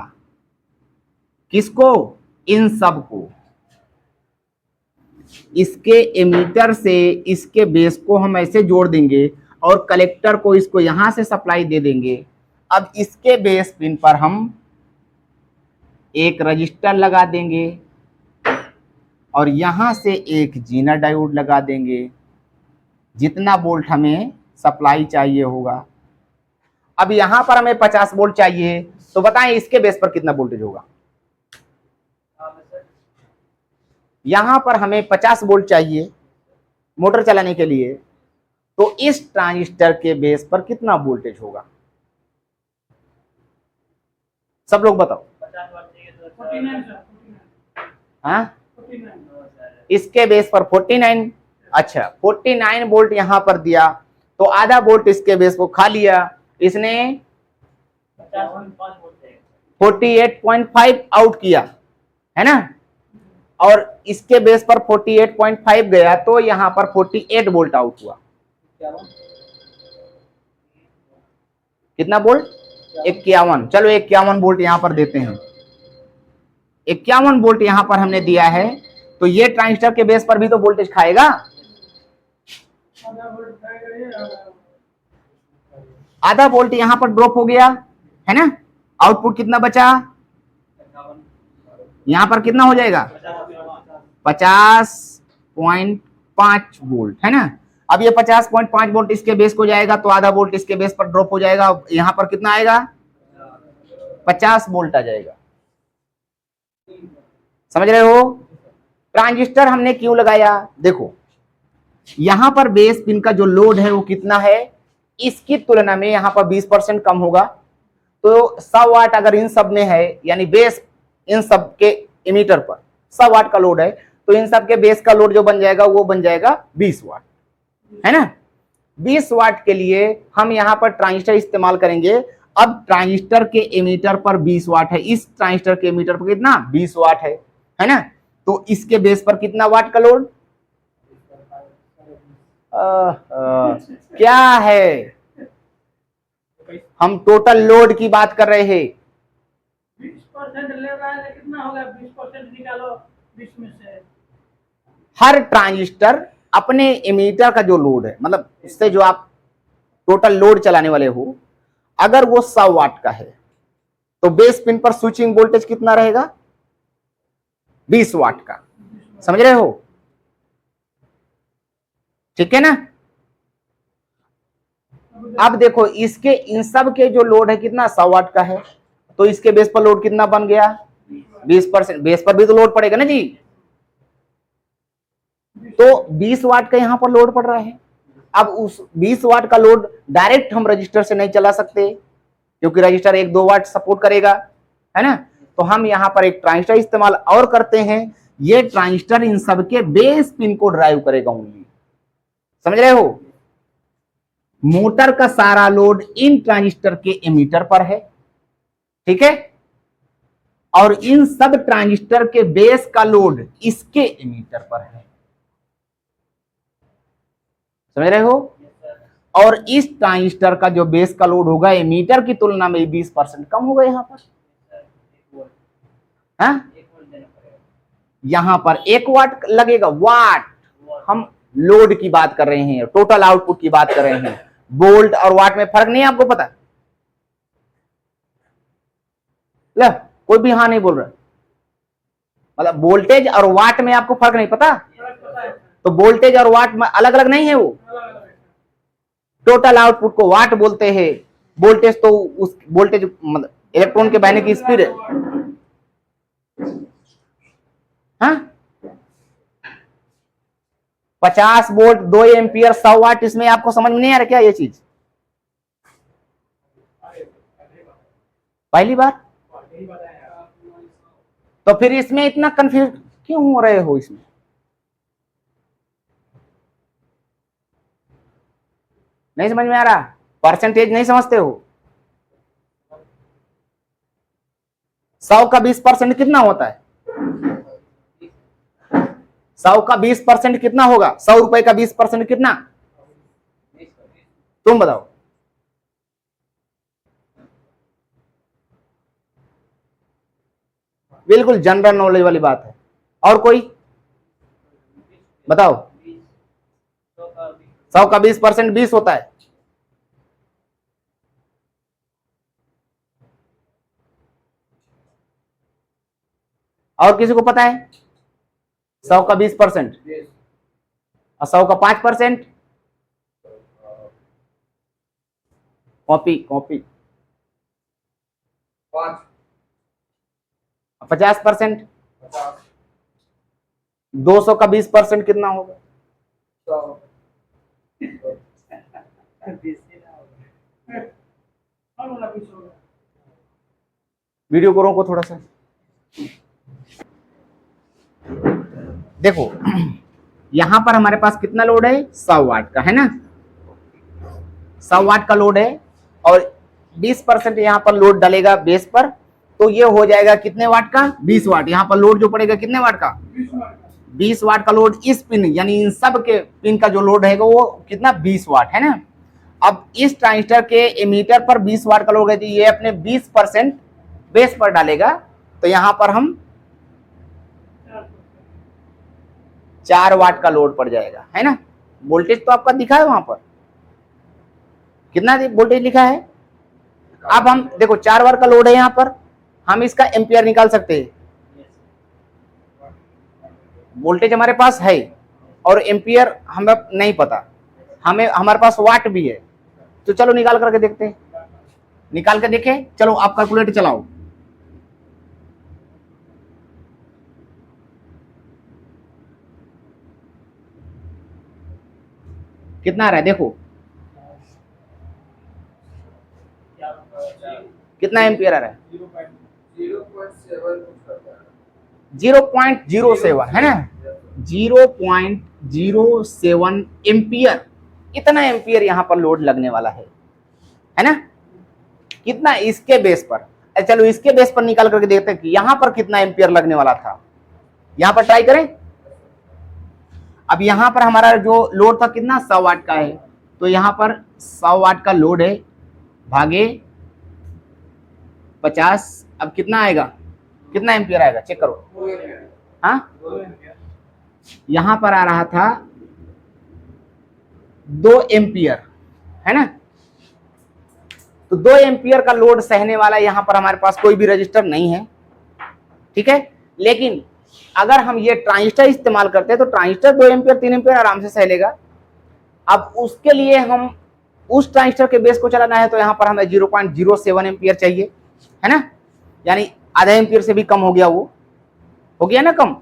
किसको? इन सब को। इसके एमीटर से इसके बेस को हम ऐसे जोड़ देंगे और कलेक्टर को इसको यहां से सप्लाई दे देंगे। अब इसके बेस पिन पर हम एक रजिस्टर लगा देंगे और यहां से एक जीना डायोड लगा देंगे, जितना वोल्ट हमें सप्लाई चाहिए होगा। अब यहां पर हमें 50 वोल्ट चाहिए, तो बताएं इसके बेस पर कितना वोल्टेज होगा? यहां पर हमें 50 वोल्ट चाहिए मोटर चलाने के लिए, तो इस ट्रांजिस्टर के बेस पर कितना वोल्टेज होगा? सब लोग बताओ। हाँ, इसके बेस पर 49। अच्छा, 49 वोल्ट यहां पर दिया, तो आधा वोल्ट इसके बेस को खा लिया इसने, 48.5 आउट किया, है ना? और इसके बेस पर 48.5 गया, तो यहां पर 48 वोल्ट आउट हुआ। कितना वोल्ट? 51। चलो 51 वोल्ट यहां पर देते हैं, 51 वोल्ट यहां पर हमने दिया है, तो ये ट्रांजिस्टर के बेस पर भी तो वोल्टेज खाएगा। आधा वोल्ट यहां पर ड्रॉप हो गया, है ना? आउटपुट कितना बचा? यहां पर कितना हो जाएगा? 50.5 वोल्ट, है ना? अब ये 50.5 वोल्ट इसके बेस को जाएगा, तो आधा वोल्ट इसके बेस पर ड्रॉप हो जाएगा, यहां पर कितना आएगा? 50 वोल्ट आ जाएगा। समझ रहे हो? ट्रांजिस्टर हमने क्यों लगाया? देखो, यहां पर बेस पिन का जो लोड है वो कितना है, इसकी तुलना में यहां पर 20% कम होगा। तो 100 वाट अगर इन सब में है, यानी बेस इन सब के एमीटर पर 100 वाट का लोड है, तो इन सब के बेस का लोड जो बन जाएगा वो बन जाएगा 20 वाट, है ना? 20 वाट के लिए हम यहां पर ट्रांजिस्टर इस्तेमाल करेंगे। अब ट्रांजिस्टर के एमीटर पर 20 वाट है, इस ट्रांजिस्टर के एमीटर पर कितना? 20 वाट है ना? तो इसके बेस पर कितना वाट का लोड? क्या है, हम टोटल लोड की बात कर रहे हैं। 20% ले रहा है, कितना होगा? 20% निकालो 20 में से। हर ट्रांजिस्टर अपने एमीटर का जो लोड है, मतलब उससे जो आप टोटल लोड चलाने वाले हो, अगर वो 100 वाट का है, तो बेस पिन पर स्विचिंग वोल्टेज कितना रहेगा? 20 वाट का। समझ रहे हो? ठीक है ना। अब देखो इसके इन सब के जो लोड है कितना 100 वाट का है, तो इसके बेस पर लोड कितना बन गया 20%। बेस पर भी तो लोड पड़ेगा ना जी, तो 20 वाट का यहां पर लोड पड़ रहा है। अब उस 20 वाट का लोड डायरेक्ट हम रजिस्टर से नहीं चला सकते, क्योंकि रजिस्टर 1-2 वाट सपोर्ट करेगा, है ना। तो हम यहां पर एक ट्रांजिस्टर इस्तेमाल और करते हैं। ये ट्रांजिस्टर इन सब के बेस पिन को ड्राइव करेगा ओनली, समझ रहे हो। मोटर का सारा लोड इन ट्रांजिस्टर के एमीटर पर है, ठीक है, और इन सब ट्रांजिस्टर के बेस का लोड इसके एमीटर पर है, समझ रहे हो। और इस ट्रांजिस्टर का जो बेस का लोड होगा एमीटर की तुलना में 20% कम होगा यहां पर, हाँ? यहां पर 1 वाट लगेगा। वाट, हम लोड की बात कर रहे हैं, टोटल आउटपुट की बात कर रहे हैं। वोल्ट और वाट में फर्क नहीं है, आपको पता। ले, कोई भी हाँ नहीं बोल रहा, मतलब वोल्टेज और वाट में आपको फर्क नहीं पता, तो वोल्टेज और वाट में अलग अलग नहीं है वो। टोटल आउटपुट को वाट बोलते हैं, वोल्टेज तो उस वोल्टेज मतलब इलेक्ट्रॉन के बहने की स्पीड है, हाँ। 50 वोल्ट 2 एम्पियर 100 वाट, इसमें आपको समझ में नहीं आ रहा क्या ये चीज, पहली बार। तो फिर इसमें इतना कंफ्यूज क्यों हो रहे हो, इसमें नहीं समझ में आ रहा, परसेंटेज नहीं समझते हो। 100 का 20% कितना होता है, 100 का 20% कितना होगा, 100 रुपए का 20% कितना, तुम बताओ। बिल्कुल जनरल नॉलेज वाली बात है। और कोई बताओ। 100 का 20% 20 होता है। और किसी को पता है 100 का 20% और 100 का 5%? Copy copy 50%। 200 का 20% कितना होगा, वीडियो को रोको थोड़ा सा। देखो यहां पर हमारे पास कितना लोड है 100 वाट का, है ना। 100 वाट का लोड है और 20% यहां पर लोड डालेगा बेस पर, तो ये हो जाएगा कितने वाट का 20 वाट। यहां पर लोड जो पड़ेगा कितने वाट का 20 वाट का लोड। इस पिन यानी इन सब के पिन का जो लोड है वो कितना 20 वाट, है ना। अब इस ट्रांजिस्टर के एमीटर पर 20 वाट का लोड है, तो ये अपने 20% बेस पर डालेगा, तो यहां पर हम 4 वाट का लोड पड़ जाएगा, है ना। वोल्टेज तो आपका दिखा है वहां पर, कितना वोल्टेज लिखा है। अब हम देखो 4 वाट का लोड है यहां पर, हम इसका एम्पियर निकाल सकते हैं। वोल्टेज हमारे पास है और एम्पियर हमें नहीं पता, हमें हमारे पास वाट भी है, तो चलो निकाल करके देखते हैं। निकाल कर देखें, चलो आप कैलकुलेटर चलाओ। कितना आ रहा है देखो, कितना एम्पियर आ रहा है 0.07, है ना। 0.07 एम्पियर, इतना एम्पियर यहां पर लोड लगने वाला है ना। कितना इसके बेस पर, चलो इसके बेस पर निकाल करके देखते हैं कि यहां पर कितना एम्पियर लगने वाला था। यहां पर ट्राई करें। अब यहां पर हमारा जो लोड था कितना 100 वाट का है, तो यहां पर 100 वाट का लोड है भागे 50, अब कितना आएगा, कितना एम्पियर आएगा चेक करो। हाँ, यहां पर आ रहा था 2 एम्पियर, है ना। तो 2 एम्पियर का लोड सहने वाला यहां पर हमारे पास कोई भी रजिस्टर नहीं है, ठीक है। लेकिन अगर हम ये ट्रांजिस्टर इस्तेमाल करते हैं तो ट्रांजिस्टर 2 एम्पियर 3 एम्पियर आराम से सह लेगा। अब उसके लिए हम उस ट्रांजिस्टर के बेस को चलाना है तो यहाँ पर हमें 0.07 एम्पियर चाहिए, है ना, यानी आधा एम्पियर से भी कम हो गया, वो हो गया ना कम।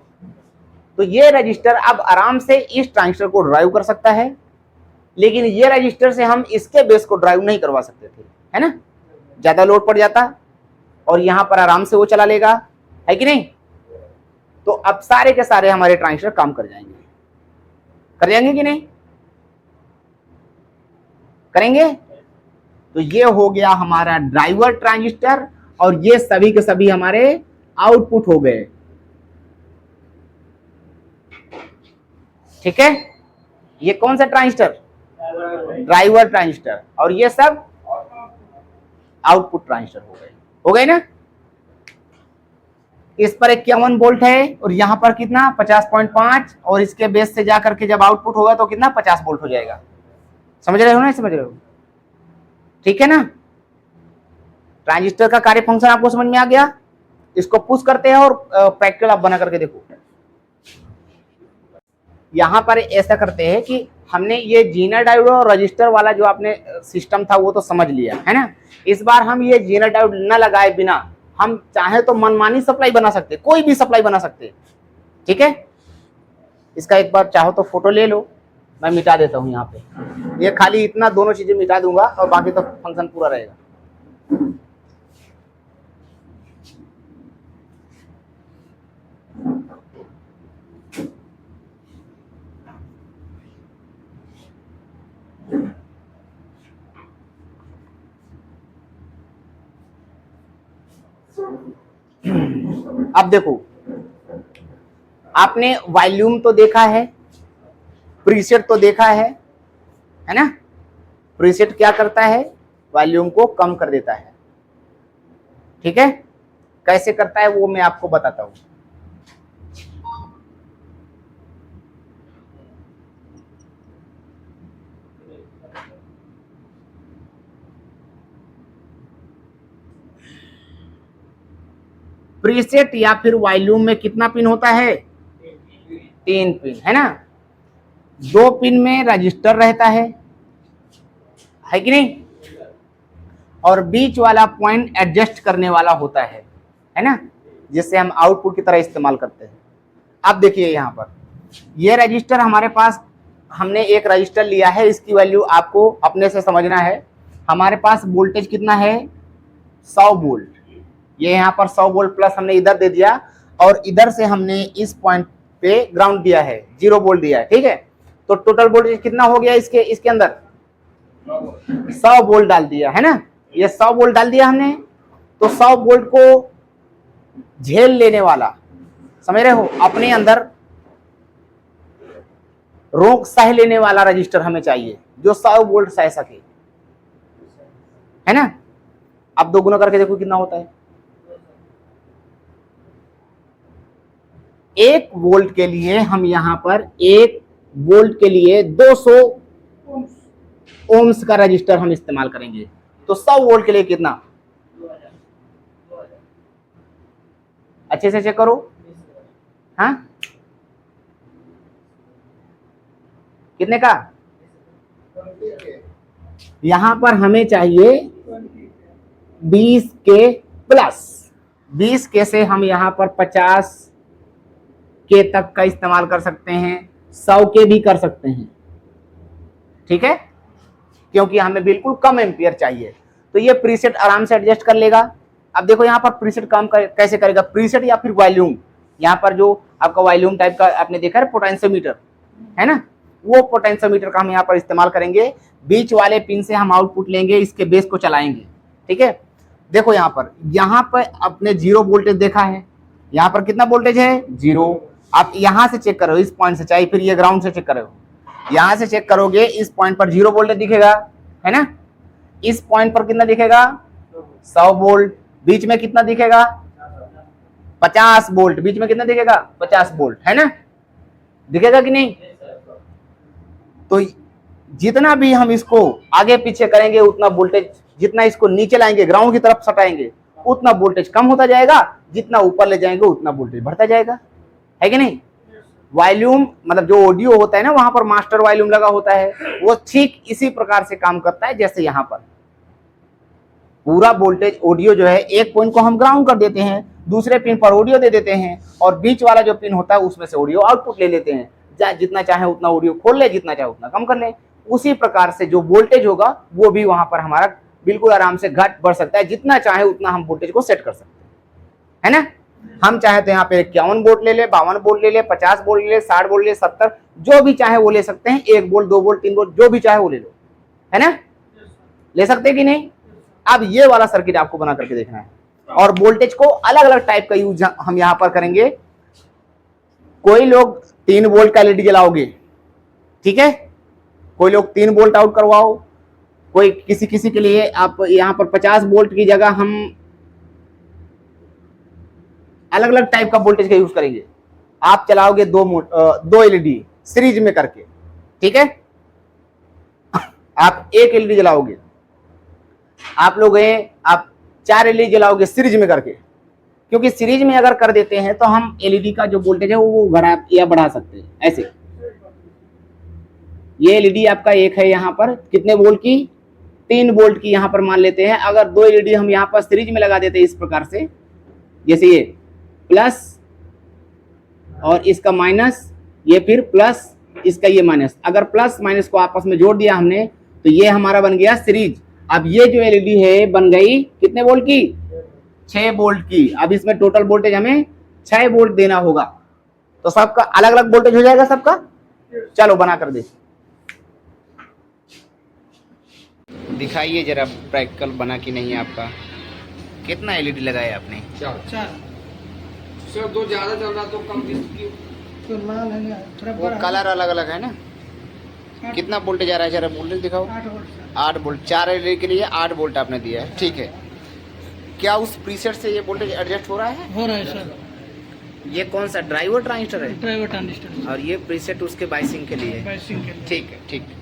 तो ये रजिस्टर अब आराम से इस ट्रांजिस्टर को ड्राइव कर सकता है, लेकिन ये रजिस्टर से हम इसके बेस को ड्राइव नहीं करवा सकते थे, है ना, ज्यादा लोड पड़ जाता, और यहां पर आराम से वो चला लेगा, है कि नहीं। तो अब सारे के सारे हमारे ट्रांजिस्टर काम कर जाएंगे, कर जाएंगे कि नहीं, करेंगे। तो ये हो गया हमारा ड्राइवर ट्रांजिस्टर, और ये सभी के सभी हमारे आउटपुट हो गए, ठीक है। ये कौन सा ट्रांजिस्टर, ड्राइवर ट्रांजिस्टर, और ये सब आउटपुट ट्रांजिस्टर हो गए ना। इस पर 51 वोल्ट है, और यहां पर कितना 50.5, और इसके बेस से जाकर के जब आउटपुट होगा तो कितना 50 वोल्ट हो जाएगा। समझ रहे हो ना, समझ रहे हो, ठीक है ना। ट्रांजिस्टर का कार्य फंक्शन आपको समझ में आ गया। इसको पुश करते हैं और प्रैक्टिकल आप बना करके देखो। यहां पर ऐसा करते हैं कि हमने ये जीनर डायोड और रजिस्टर वाला जो आपने सिस्टम था वो तो समझ लिया, है ना। इस बार हम ये जीनर डायोड न लगाए बिना हम चाहे तो मनमानी सप्लाई बना सकते, कोई भी सप्लाई बना सकते, ठीक है। इसका एक बार चाहो तो फोटो ले लो, मैं मिटा देता हूं यहाँ पे, ये खाली इतना दोनों चीजें मिटा दूंगा और बाकी तो फंक्शन पूरा रहेगा। अब देखो, आपने वॉल्यूम तो देखा है, प्रीसेट तो देखा है ना। प्रीसेट क्या करता है, वॉल्यूम को कम कर देता है, ठीक है। कैसे करता है वो मैं आपको बताता हूं। प्रीसेट या फिर वॉल्यूम में कितना पिन होता है, 3 पिन, है ना। 2 पिन में रजिस्टर रहता है कि नहीं, और बीच वाला पॉइंट एडजस्ट करने वाला होता है ना, जिससे हम आउटपुट की तरह इस्तेमाल करते हैं। अब देखिए यहाँ पर ये रजिस्टर हमारे पास, हमने एक रजिस्टर लिया है, इसकी वैल्यू आपको अपने से समझना है। हमारे पास वोल्टेज कितना है, 100 वोल्ट। ये यहाँ पर 100 वोल्ट प्लस हमने इधर दे दिया, और इधर से हमने इस पॉइंट पे ग्राउंड दिया है, 0 वोल्ट दिया है, ठीक है। तो टोटल वोल्टेज कितना हो गया इसके अंदर, 100 वोल्ट डाल दिया, है ना। ये 100 वोल्ट डाल दिया हमने, तो 100 वोल्ट को झेल लेने वाला, समझ रहे हो, अपने अंदर रोक सह लेने वाला रजिस्टर हमें चाहिए, जो 100 वोल्ट सह सके, है ना। अब 2 गुना करके देखो कितना होता है। 1 वोल्ट के लिए हम यहां पर 1 वोल्ट के लिए 200 ओम्स का रजिस्टर हम इस्तेमाल करेंगे। तो 100 वोल्ट के लिए कितना, अच्छे से चेक करो, हाँ कितने का, यहां पर हमें चाहिए 20 के प्लस, 20 के से हम यहां पर 50 के तक का इस्तेमाल कर सकते हैं, 100 के भी कर सकते हैं, ठीक है, क्योंकि हमें बिल्कुल कम एम्पियर चाहिए। तो ये प्रीसेट आराम से एडजस्ट कर लेगा। अब देखो यहाँ पर प्रीसेट काम कैसे करेगा, प्रीसेट या फिर वॉल्यूम, यहाँ पर जो आपका वॉल्यूम टाइप का आपने देखा है पोटेंशियोमीटर, है ना, वो पोटेंशियोमीटर का हम यहाँ पर इस्तेमाल करेंगे। बीच वाले पिन से हम आउटपुट लेंगे, इसके बेस को चलाएंगे, ठीक है। देखो यहाँ पर आपने 0 वोल्टेज देखा है, यहाँ पर कितना वोल्टेज है, 0। आप यहाँ से चेक करो, इस पॉइंट से, चाहे फिर ये ग्राउंड से चेक करो, यहाँ से चेक करोगे, इस पॉइंट पर 0 वोल्टेज दिखेगा, है ना। इस पॉइंट पर कितना दिखेगा, 100 वोल्ट। बीच में कितना दिखेगा, 50 वोल्ट। बीच में कितना दिखेगा, 50 वोल्ट, है ना, दिखेगा कि नहीं। तो जितना भी हम इसको आगे पीछे करेंगे, उतना वोल्टेज, जितना इसको नीचे लाएंगे, ग्राउंड की तरफ सटाएंगे, उतना वोल्टेज कम होता जाएगा, जितना ऊपर ले जाएंगे उतना वोल्टेज बढ़ता जाएगा, है कि नहीं। वॉल्यूम मतलब जो ऑडियो होता है ना, वहां पर मास्टर वॉल्यूम लगा होता है, वो ठीक इसी प्रकार से काम करता है जैसे यहाँ पर पूरा वोल्टेज ऑडियो जो है, एक पॉइंट को हम ग्राउंड कर देते हैं, दूसरे पिन पर ऑडियो दे देते हैं, और बीच वाला जो पिन होता है उसमें से ऑडियो आउटपुट ले लेते हैं। जितना चाहे उतना ऑडियो खोल ले, जितना चाहे उतना कम कर ले। उसी प्रकार से जो वोल्टेज होगा वो भी वहां पर हमारा बिल्कुल आराम से घट बढ़ सकता है, जितना चाहे उतना हम वोल्टेज को सेट कर सकते हैं, है ना। हम चाहे तो यहाँ पे 51 वोल्ट ले ले, 52 वोल्ट ले ले, 50 वोल्ट ले ले, 60 वोल्ट ले ले, 70, जो भी चाहे वो ले सकते हैं। 1 वोल्ट, 2 वोल्ट, 3 वोल्ट, जो भी चाहे वो ले लो, है ना। ले सकते हैं कि नहीं। अब ये वाला सर्किट आपको बना करके देखना है, और वोल्टेज को अलग अलग टाइप का यूज हम यहाँ पर करेंगे। कोई लोग 3 वोल्ट का एलईडी जलाओगे, ठीक है, कोई लोग 3 वोल्ट आउट करवाओ, कोई किसी के लिए आप यहाँ पर 50 वोल्ट की जगह हम अलग अलग टाइप का वोल्टेज का यूज करेंगे। आप चलाओगे 2 एलईडी सीरीज में करके, ठीक है। आप 1 एलईडी जलाओगे, आप लोग हैं आप 4 एलईडी जलाओगे सीरीज में करके, क्योंकि सीरीज में अगर कर देते हैं तो हम एलईडी का जो वोल्टेज है वो घटा या बढ़ा सकते हैं। ऐसे ये एलईडी आपका एक है यहाँ पर कितने वोल्ट की, 3 वोल्ट की यहाँ पर मान लेते हैं। अगर 2 एलईडी हम यहाँ पर सीरीज में लगा देते हैं इस प्रकार से, जैसे ये प्लस और इसका माइनस, ये फिर प्लस इसका ये माइनस, अगर प्लस माइनस को आपस में जोड़ दिया हमने तो ये हमारा बन गया सीरीज। अब ये जो एलईडी है बन गई कितने वोल्ट की, 6 वोल्ट की। अब इसमें टोटल वोल्टेज हमें 6 वोल्ट देना होगा, तो सबका अलग अलग वोल्टेज हो जाएगा सबका। चलो बना कर दे, दिखाइए जरा प्रैक्टिकल बना कि नहीं आपका। कितना एलईडी लगाया आपने? 4। सर 2 ज्यादा चल रहा तो कम किसकी? तो लाल है ना, थोड़ा वो बड़ा कलर अलग अलग है ना। कितना वोल्टेज आ रहा है जरा वोल्टेज दिखाओ। 8 वोल्ट से। 8 वोल्ट, 4 एलईडी के लिए 8 वोल्ट आपने दिया है, ठीक है। क्या उस प्रीसेट से ये वोल्टेज एडजस्ट हो रहा है? हो रहा है सर, ये कौन सा ड्राइवर ट्रांजिस्टर है? ड्राइवर ट्रांजिस्टर और ये प्रीसेट उसके बाइसिंग के लिए है। बाइसिंग के लिए। ठीक है, ठीक है।